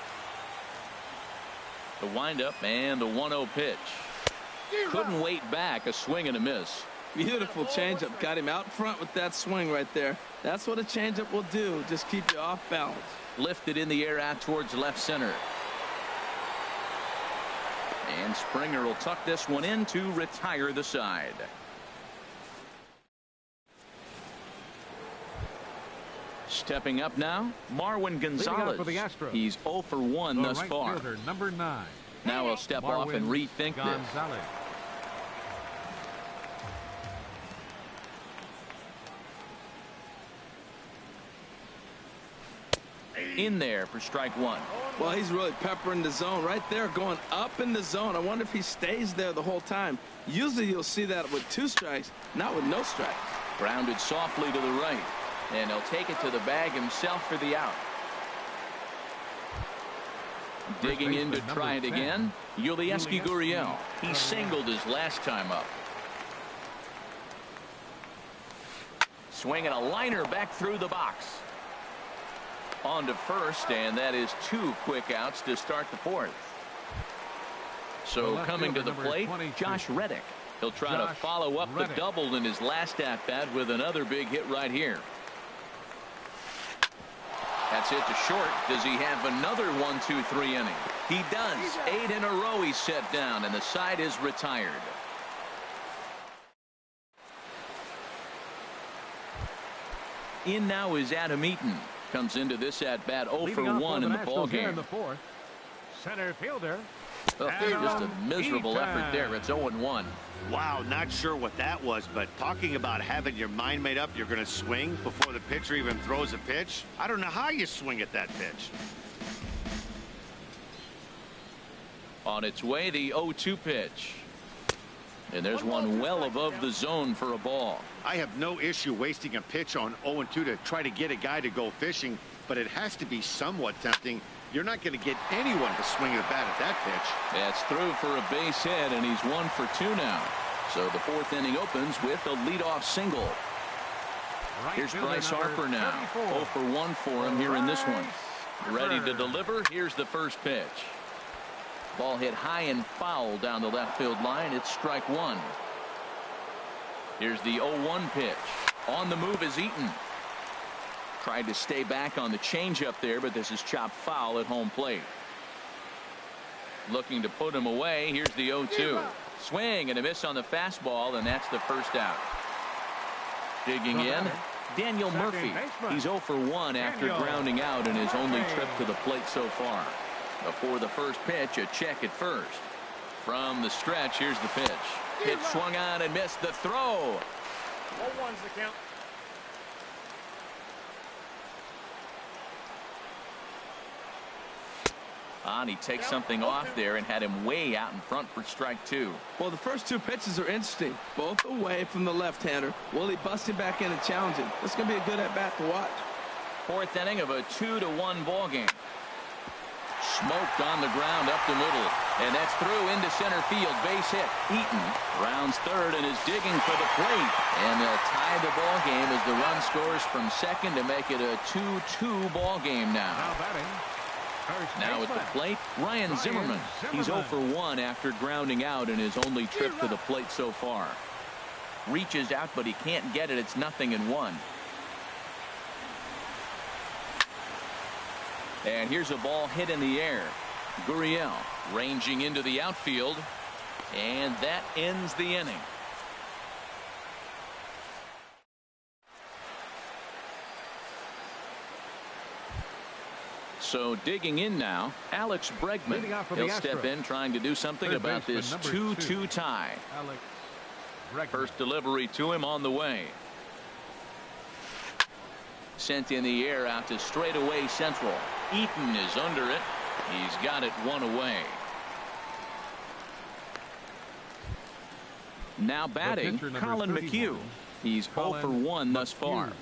The windup and the 1-0 pitch. Couldn't wait back. A swing and a miss. Beautiful changeup. Got him out front with that swing right there. That's what a changeup will do. Just keep you off balance. Lifted in the air out towards left center. And Springer will tuck this one in to retire the side. Stepping up now, Marwin Gonzalez. He's 0 for 1 thus far. Number 9. Now he'll step off and rethink this. In there for strike 1. Well, he's really peppering the zone right there, going up in the zone. I wonder if he stays there the whole time. Usually you'll see that with 2 strikes, not with no strikes. Grounded softly to the right, and he'll take it to the bag himself for the out. Digging in to try it again, Yulieski Gurriel. He singled his last time up. Swinging a liner back through the box. On to first, and that is 2 quick outs to start the 4th. So coming to the plate, Josh Reddick. He'll try to follow up the double in his last at bat with another big hit right here. That's hit to short. Does he have another 1-2-3 inning? He does. 8 in a row he's set down, and the side is retired. In now is Adam Eaton. Comes into this at bat 0 for 1 in the ball game. Center fielder Oh, just a miserable effort there. It's 0-1. Wow, not sure what that was, but talking about having your mind made up you're going to swing before the pitcher even throws a pitch. I don't know how you swing at that pitch. On its way, the 0-2 pitch. And there's one well above the zone for a ball. I have no issue wasting a pitch on 0-2 to try to get a guy to go fishing, but it has to be somewhat tempting. You're not going to get anyone to swing the bat at that pitch. That's through for a base hit, and he's 1 for 2 now. So the 4th inning opens with a leadoff single. Here's Bryce Harper now. 0 for 1 for him here in this one. Ready to deliver. Here's the first pitch. Ball hit high and foul down the left field line. It's strike 1. Here's the 0-1 pitch. On the move is Eaton. Tried to stay back on the changeup there, but this is chopped foul at home plate. Looking to put him away. Here's the 0-2. Swing and a miss on the fastball, and that's the first out. Digging in, Daniel Murphy. He's 0 for 1 after grounding out in his only trip to the plate so far. Before the first pitch, a check at first. From the stretch, here's the pitch. Hit swung on and missed. The throw. 0-1's the count. He takes something off there and had him way out in front for strike 2. Well, the first 2 pitches are interesting. Both away from the left-hander. Will he bust him back in and challenge him? This is going to be a good at-bat to watch. 4th inning of a 2-1 ball game. Smoked on the ground up the middle, and that's through into center field. Base hit. Eaton rounds third and is digging for the plate, and they'll tie the ball game as the run scores from second to make it a 2-2 ball game now. Now at the plate, Ryan Zimmerman. He's 0 for 1 after grounding out in his only trip to the plate so far. Reaches out, but he can't get it. It's 0-1. And here's a ball hit in the air. Gurriel ranging into the outfield, and that ends the inning. So digging in now, Alex Bregman. He'll step in trying to do something about this 2-2 tie. First delivery to him on the way. Sent in the air out to straightaway central. Eaton is under it. He's got it 1 away. Now batting, Colin McHugh. He's 0 for 1 thus far.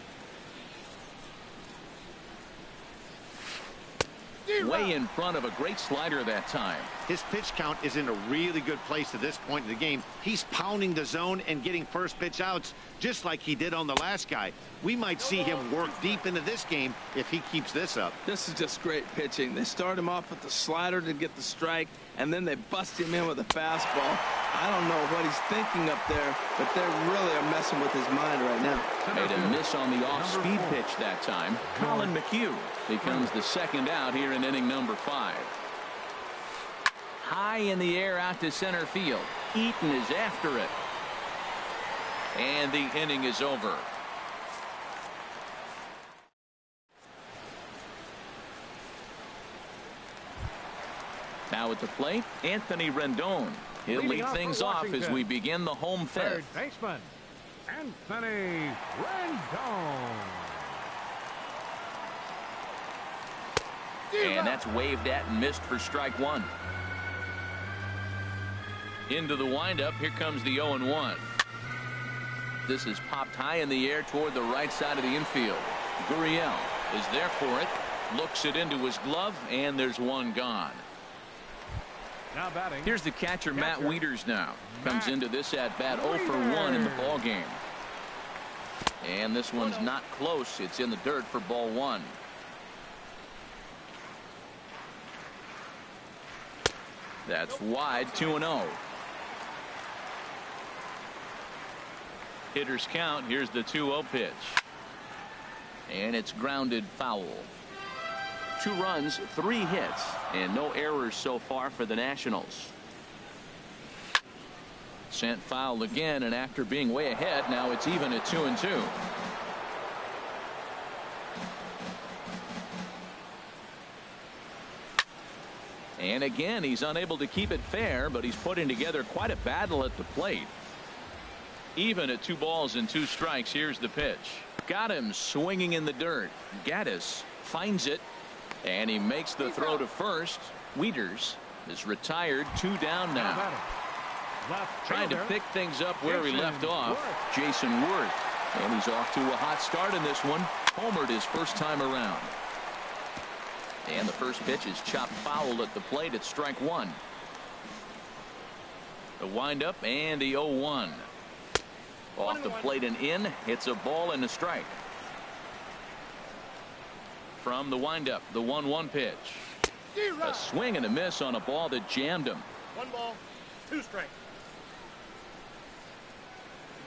Way in front of a great slider that time. His pitch count is in a really good place at this point in the game. He's pounding the zone and getting first pitch outs just like he did on the last guy. We might see him work deep into this game if he keeps this up. This is just great pitching. They start him off with the slider to get the strike, and then they bust him in with a fastball. I don't know what he's thinking up there, but they really are messing with his mind right now. Made a miss on the off-speed pitch that time. Colin McHugh becomes the second out here in inning number 5. High in the air out to center field. Eaton is after it. And the inning is over. Now at the plate, Anthony Rendon. He'll lead things off as we begin the home fifth. Third baseman, Anthony Rendon. And that's waved at and missed for strike 1. Into the windup. Here comes the 0-1. This is popped high in the air toward the right side of the infield. Gurriel is there for it. Looks it into his glove, and there's one gone. Now batting. Here's the catcher, Matt Wieters now. Comes into this at bat 0 for 1 in the ball game. And this one's not close. It's in the dirt for ball 1. That's wide, 2-0. Hitters count. Here's the 2-0 pitch. And it's grounded foul. 2 runs, 3 hits, and no errors so far for the Nationals. Sent foul again, and after being way ahead, now it's even at 2-2. And again, he's unable to keep it fair, but he's putting together quite a battle at the plate. Even at 2 balls and 2 strikes. Here's the pitch. Got him swinging in the dirt. Gaddis finds it, and he makes the throw to first. Wieters is retired, 2 down now. Trying to pick things up where he left off. Jason Worth. And he's off to a hot start in this one. Homered his first time around. And the first pitch is chopped foul at the plate at strike 1. The windup and the 0-1. Off the plate and in. It's a ball and a strike. From the windup, the 1-1 pitch. A swing and a miss on a ball that jammed him. 1 ball, 2 strikes.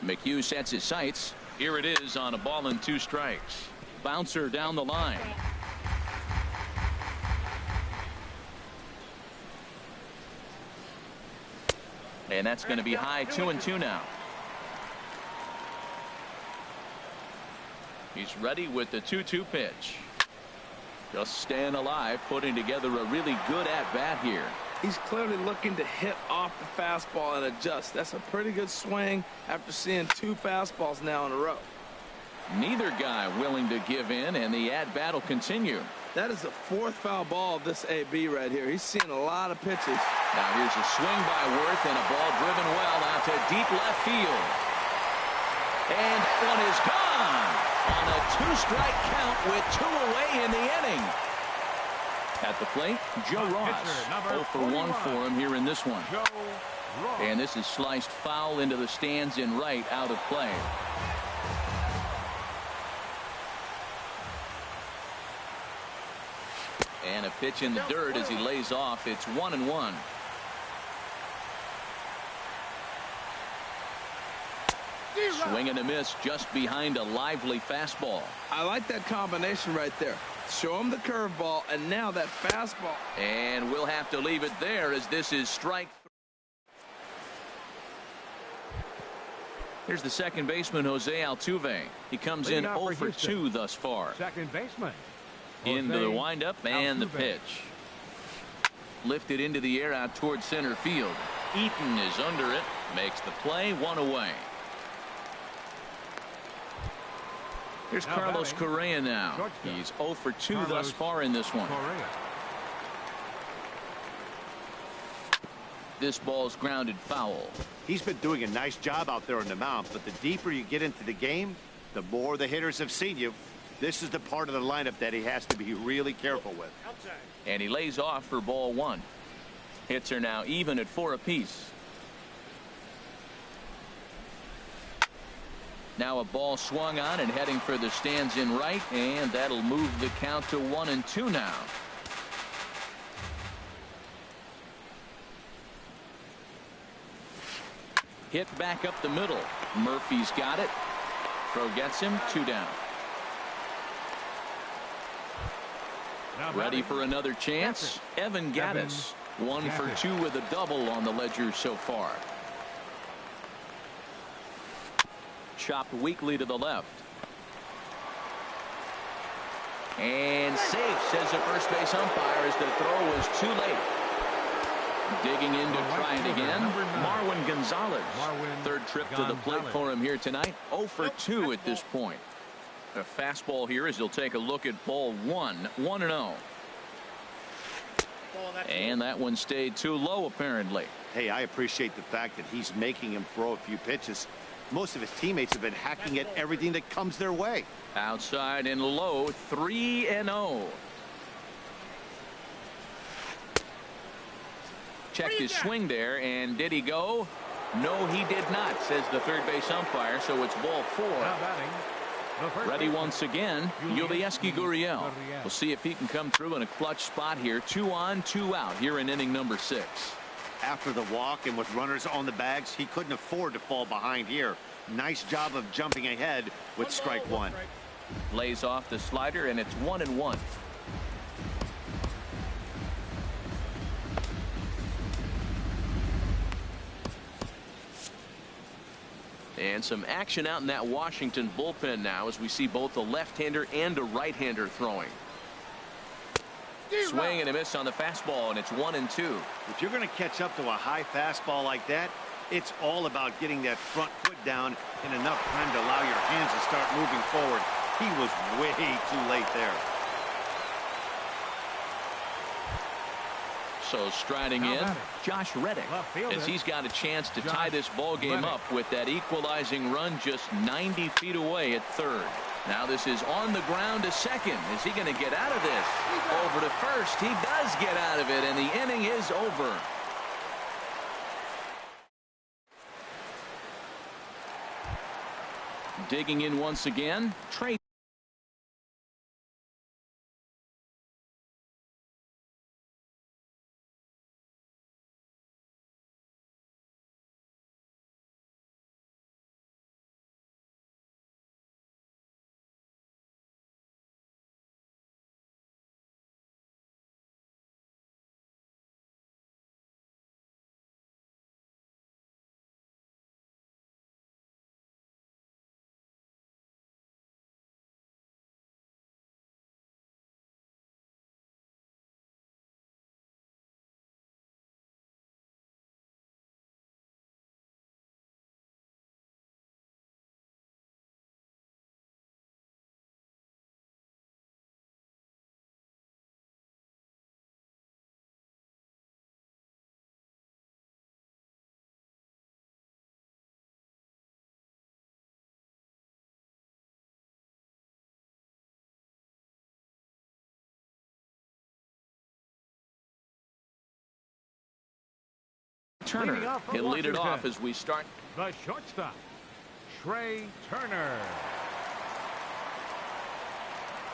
McHugh sets his sights. Here it is on a ball and 2 strikes. Bouncer down the line. And that's going to be high, 2-2 now. He's ready with the 2-2 pitch. Just staying alive, putting together a really good at-bat here. He's clearly looking to hit off the fastball and adjust. That's a pretty good swing after seeing 2 fastballs now in a row. Neither guy willing to give in, and the at-bat will continue. That is the 4th foul ball of this AB right here. He's seeing a lot of pitches. Now here's a swing by Worth and a ball driven well out to deep left field. And one is gone on a 2-strike count with 2 away in the inning. At the plate, Joe Ross. 0 for 1 for him here in this one. And this is sliced foul into the stands in right, out of play. And a pitch in the dirt as he lays off. It's 1-1. Swing and a miss just behind a lively fastball. I like that combination right there. Show him the curveball and now that fastball. And we'll have to leave it there as this is strike 3. Here's the second baseman, Jose Altuve. He comes in 0 for 2 thus far. Second baseman. Into the windup and the pitch. Lifted into the air out towards center field. Eaton is under it. Makes the play, 1 away. Here's Carlos Correa now. He's 0 for 2 thus far in this one. This ball's grounded foul. He's been doing a nice job out there on the mound, but the deeper you get into the game, the more the hitters have seen you. This is the part of the lineup that he has to be really careful with. And he lays off for ball 1. Hits are now even at 4 apiece. Now a ball swung on and heading for the stands in right, and that'll move the count to 1-2 now. Hit back up the middle. Murphy's got it. Throw gets him, 2 down. Ready for another chance. Evan Gaddis, 1 for 2 with a double on the ledger so far. Chopped weakly to the left. And safe, says the first base umpire, as the throw was too late. Digging in to try it again, Marwin Gonzalez. Third trip to the plate for him here tonight. 0 for 2 at this point. A fastball here as he'll take a look at ball 1. 1-0. And that one stayed too low apparently. Hey, I appreciate the fact that he's making him throw a few pitches. Most of his teammates have been hacking at everything that comes their way. Outside and low, 3-0. Checked his swing there, and did he go? No, he did not, says the third base umpire, so it's ball 4. Ready once again, Yulieski Gurriel. We'll see if he can come through in a clutch spot here. 2 on, 2 out here in inning number 6. After the walk and with runners on the bags, he couldn't afford to fall behind here. Nice job of jumping ahead with strike 1. Lays off the slider, and it's 1-1. And some action out in that Washington bullpen now as we see both a left-hander and a right-hander throwing. Swing and a miss on the fastball, and it's 1-2. If you're going to catch up to a high fastball like that, it's all about getting that front foot down in enough time to allow your hands to start moving forward. He was way too late there. So striding in, Josh Reddick, as he's got a chance to tie this ball game up with that equalizing run just 90 feet away at third. Now this is on the ground to second. Is he going to get out of this? Over to first. He does get out of it, and the inning is over. Digging in once again, Trey. Turner. He'll lead it off as we start. The shortstop, Trey Turner.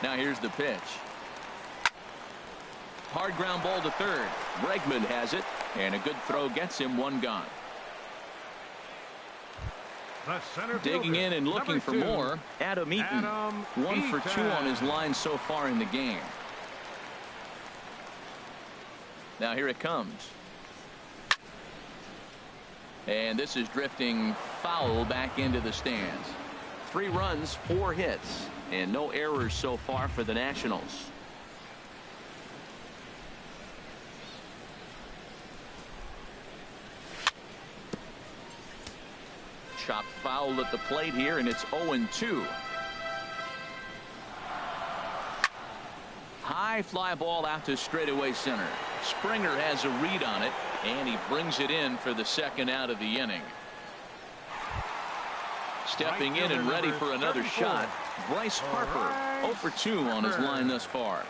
Now here's the pitch. Hard ground ball to third. Bregman has it, and a good throw gets him one gone. Digging in and looking for more, Adam Eaton. 1 for 2 on his line so far in the game. Now here it comes. And this is drifting foul back into the stands. 3 runs, 4 hits, and no errors so far for the Nationals. Chopped foul at the plate here, and it's 0-2. High fly ball out to straightaway center. Springer has a read on it, and he brings it in for the second out of the inning. Stepping in and ready for another shot, Bryce Harper, 0 for 2 on his line thus far.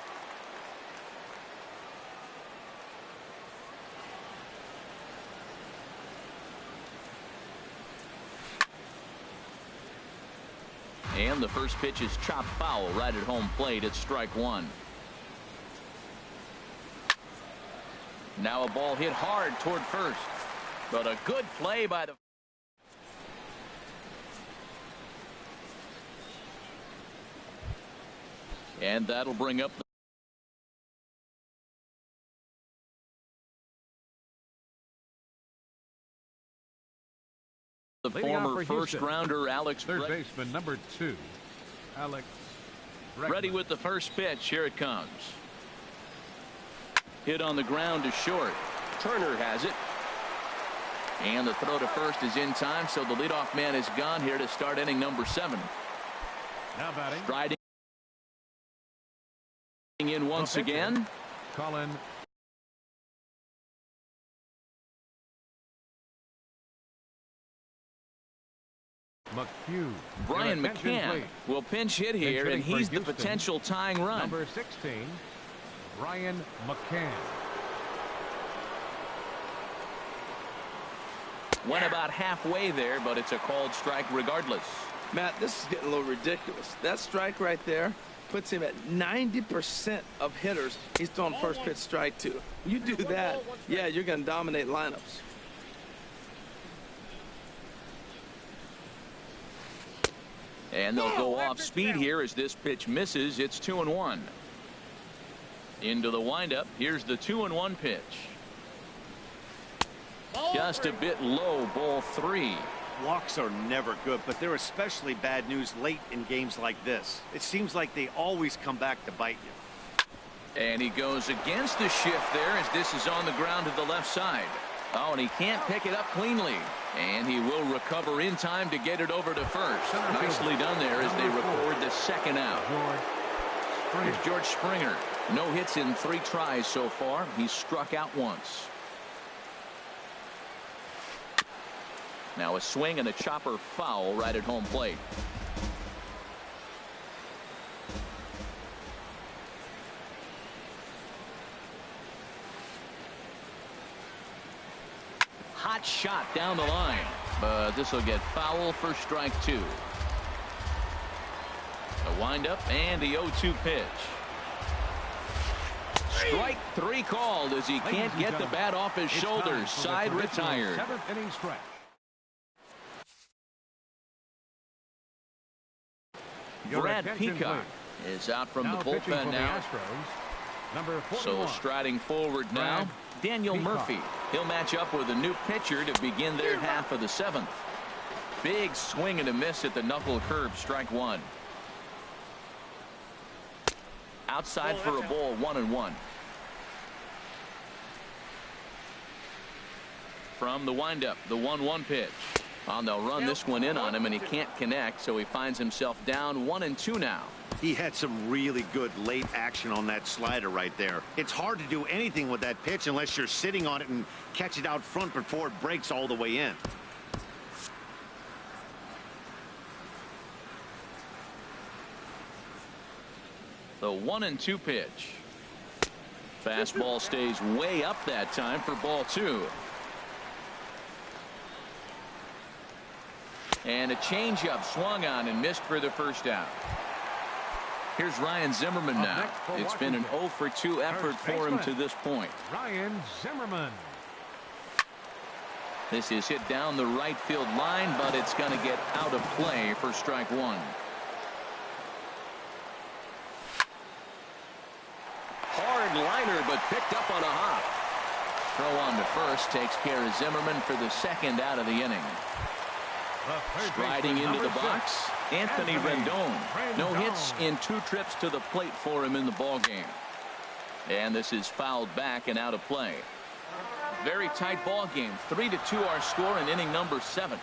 And the first pitch is chopped foul right at home plate. It's strike 1. Now a ball hit hard toward first, but a good play by the. And that'll bring up the former first-rounder Alex. Third baseman number 2, Alex. Ready with the first pitch. Here it comes. Hit on the ground to short. Turner has it. And the throw to first is in time, so the leadoff man is gone here to start inning number 7. Now batting. Striding in once again. Colin McHugh. Brian McCann will pinch hit here, and he's the potential tying run. Number 16, Brian McCann. Went about halfway there, but it's a called strike regardless. Matt, this is getting a little ridiculous. That strike right there puts him at 90% of hitters he's throwing first pitch strike to. You do that, yeah, you're going to dominate lineups. And they'll go off speed here as this pitch misses. It's 2-1. Into the windup. Here's the 2-1 pitch. Just a bit low, ball 3. Walks are never good, but they're especially bad news late in games like this. It seems like they always come back to bite you. And he goes against the shift there as this is on the ground to the left side. Oh, and he can't pick it up cleanly. And he will recover in time to get it over to first. Nicely done there as they record the second out. Here's George Springer. No hits in 3 tries so far. He's struck out once. Now a swing and a chopper foul right at home plate. Hot shot down the line, but this will get foul for strike 2. A windup and the 0-2 pitch. Strike 3 called as he can't get the bat off his shoulders. Side retired. 7th inning stretch. Brad Peacock is out from the bullpen now. Number 41. So striding forward now, Daniel Murphy. He'll match up with a new pitcher to begin their half of the 7th. Big swing and a miss at the knuckle curve, strike 1. Outside for a ball, 1-1. From the windup, the 1-1 pitch. Well, they'll run this one in on him, and he can't connect, so he finds himself down 1-2 now. He had some really good late action on that slider right there. It's hard to do anything with that pitch unless you're sitting on it and catch it out front before it breaks all the way in. The 1-2 pitch. Fastball stays way up that time for ball 2. And a changeup swung on and missed for the first out. Here's Ryan Zimmerman now. It's been an 0-for-2 effort for him to this point. Ryan Zimmerman. This is hit down the right field line, but it's going to get out of play for strike 1. Hard liner, but picked up on a hop. Throw on to first takes care of Zimmerman for the second out of the inning. Striding into the box, Anthony Rendon. No hits in 2 trips to the plate for him in the ballgame. And this is fouled back and out of play. Very tight ball game. 3-2 our score in inning number 7.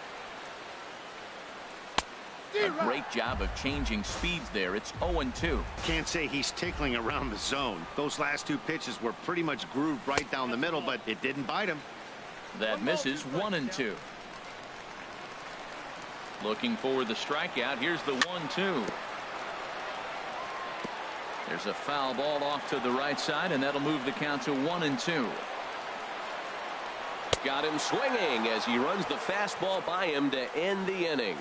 A great job of changing speeds there. It's 0-2. Can't say he's tickling around the zone. Those last 2 pitches were pretty much grooved right down the middle, but it didn't bite him. That misses 1-2. Looking for the strikeout. Here's the 1-2. There's a foul ball off to the right side, and that'll move the count to 1-2. Got him swinging as he runs the fastball by him to end the inning.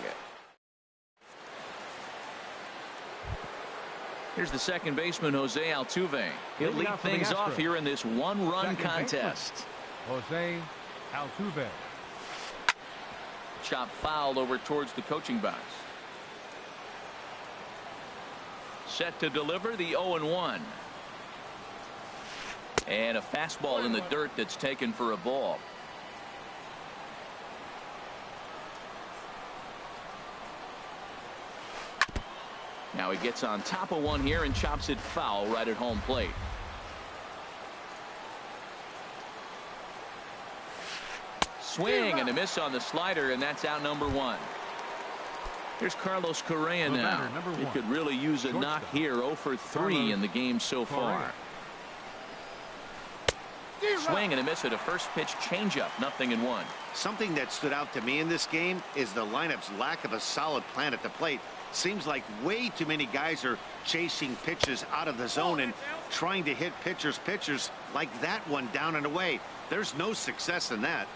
Here's the second baseman, Jose Altuve. He'll lead things off here in this 1-run contest. Jose Altuve. Chop foul over towards the coaching box. Set to deliver the 0-1. And a fastball in the dirt that's taken for a ball. Now he gets on top of one here and chops it foul right at home plate. Swing and a miss on the slider, and that's out number 1. Here's Carlos Correa now. He could really use a knock here. 0-for-3 in the game so far. Swing and a miss at a first pitch changeup. 0-1. Something that stood out to me in this game is the lineup's lack of a solid plan at the plate. Seems like way too many guys are chasing pitches out of the zone and trying to hit pitchers like that one down and away. There's no success in that.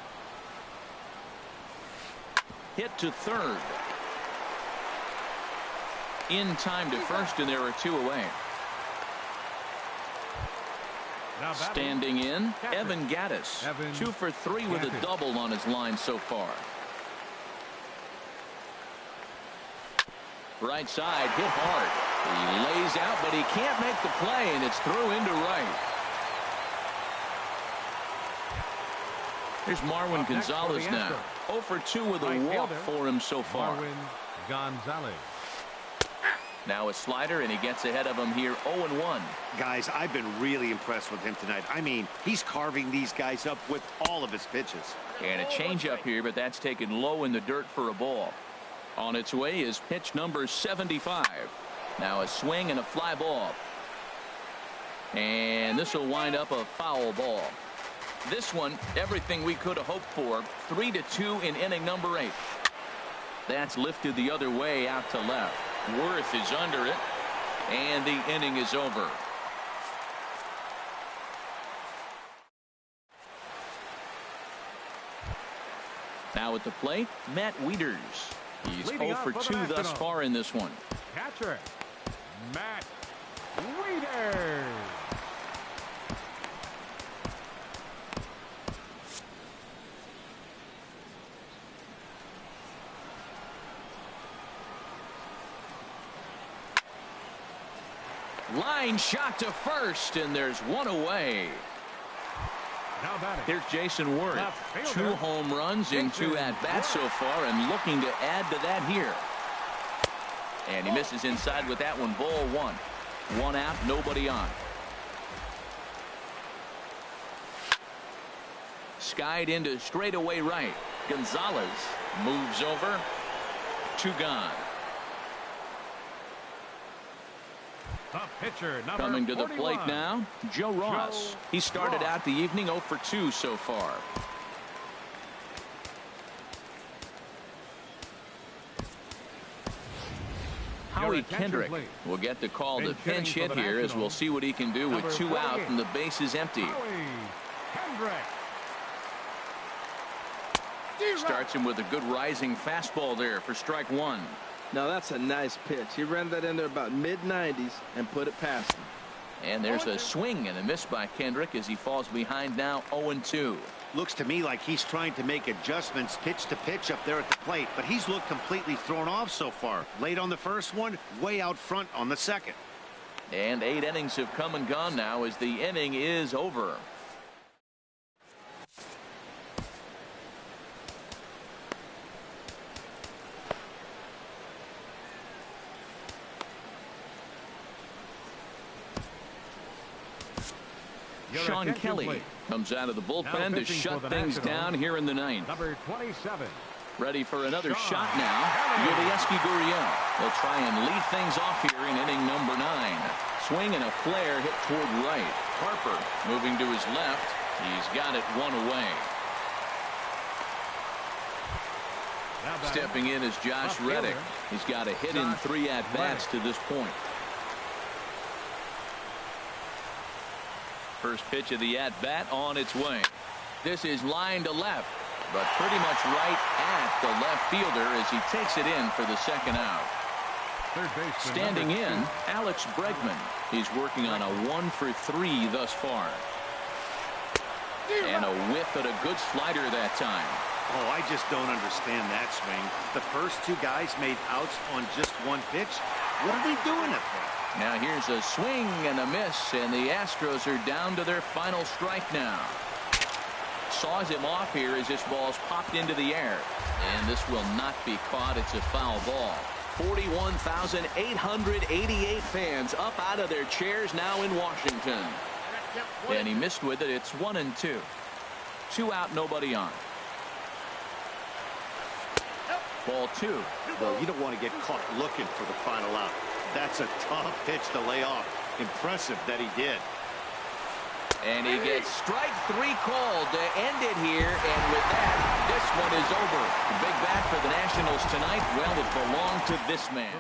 Hit to third. In time to first, and there are 2 away. Standing in, Evan Gattis. 2-for-3 with a double on his line so far. Right side, hit hard. He lays out, but he can't make the play, and it's through into right. Here's Marwin Gonzalez now. 0-for-2 with a walk for him so far. Marwin Gonzalez. Now a slider, and he gets ahead of him here 0-1. Guys, I've been really impressed with him tonight. I mean, he's carving these guys up with all of his pitches. And a changeup here, but that's taken low in the dirt for a ball. On its way is pitch number 75. Now a swing and a fly ball. And this will wind up a foul ball. This one, everything we could have hoped for. 3-2 in inning number 8. That's lifted the other way out to left. Worth is under it, and the inning is over. Now at the plate, Matt Wieters. He's 0 for 2 thus far in this one. Catcher, Matt Wieters. Line shot to first, and there's one away. Here's Jason Worth. 2 home runs in 2 at-bats so far, and looking to add to that here. And he misses inside with that one. Ball 1. 1 out, nobody on. Skied into straightaway right. Gonzalez moves over. 2 gone. Coming to the plate now, Joe Ross. He started out the evening 0 for 2 so far. Howie Kendrick will get the call to pinch hit here, as we'll see what he can do with 2 out and the bases empty. Starts him with a good rising fastball there for strike 1. Now that's a nice pitch. He ran that in there about mid-90s and put it past him. And there's a swing and a miss by Kendrick as he falls behind now 0-2. Looks to me like he's trying to make adjustments pitch to pitch up there at the plate, but he's looked completely thrown off so far. Late on the first one, way out front on the second. And 8 innings have come and gone now as the inning is over. Sean Kelly comes out of the bullpen to shut things down here in the 9th. Number 27. Ready for another shot now. Yulieski Gurriel. They'll try and lead things off here in inning number 9. Swing and a flare hit toward right. Harper moving to his left. He's got it 1 away. Stepping in is Josh Reddick. He's got a hit in 3 at-bats to this point. First pitch of the at-bat on its way. This is line to left, but pretty much right at the left fielder as he takes it in for the second out. Standing in, Alex Bregman. He's working on a 1 for 3 thus far. And a whiff at a good slider that time. Oh, I just don't understand that swing. The first 2 guys made outs on just 1 pitch. What are they doing up there? Now here's a swing and a miss, and the Astros are down to their final strike now. Saws him off here as this ball's popped into the air. And this will not be caught. It's a foul ball. 41,888 fans up out of their chairs now in Washington. And he missed with it. It's 1-2. 2 out, nobody on. Ball 2. Well, you don't want to get caught looking for the final out. That's a tough pitch to lay off. Impressive that he did. And he gets strike 3 called to end it here. And with that, this one is over. The big bat for the Nationals tonight, well, it belonged to this man.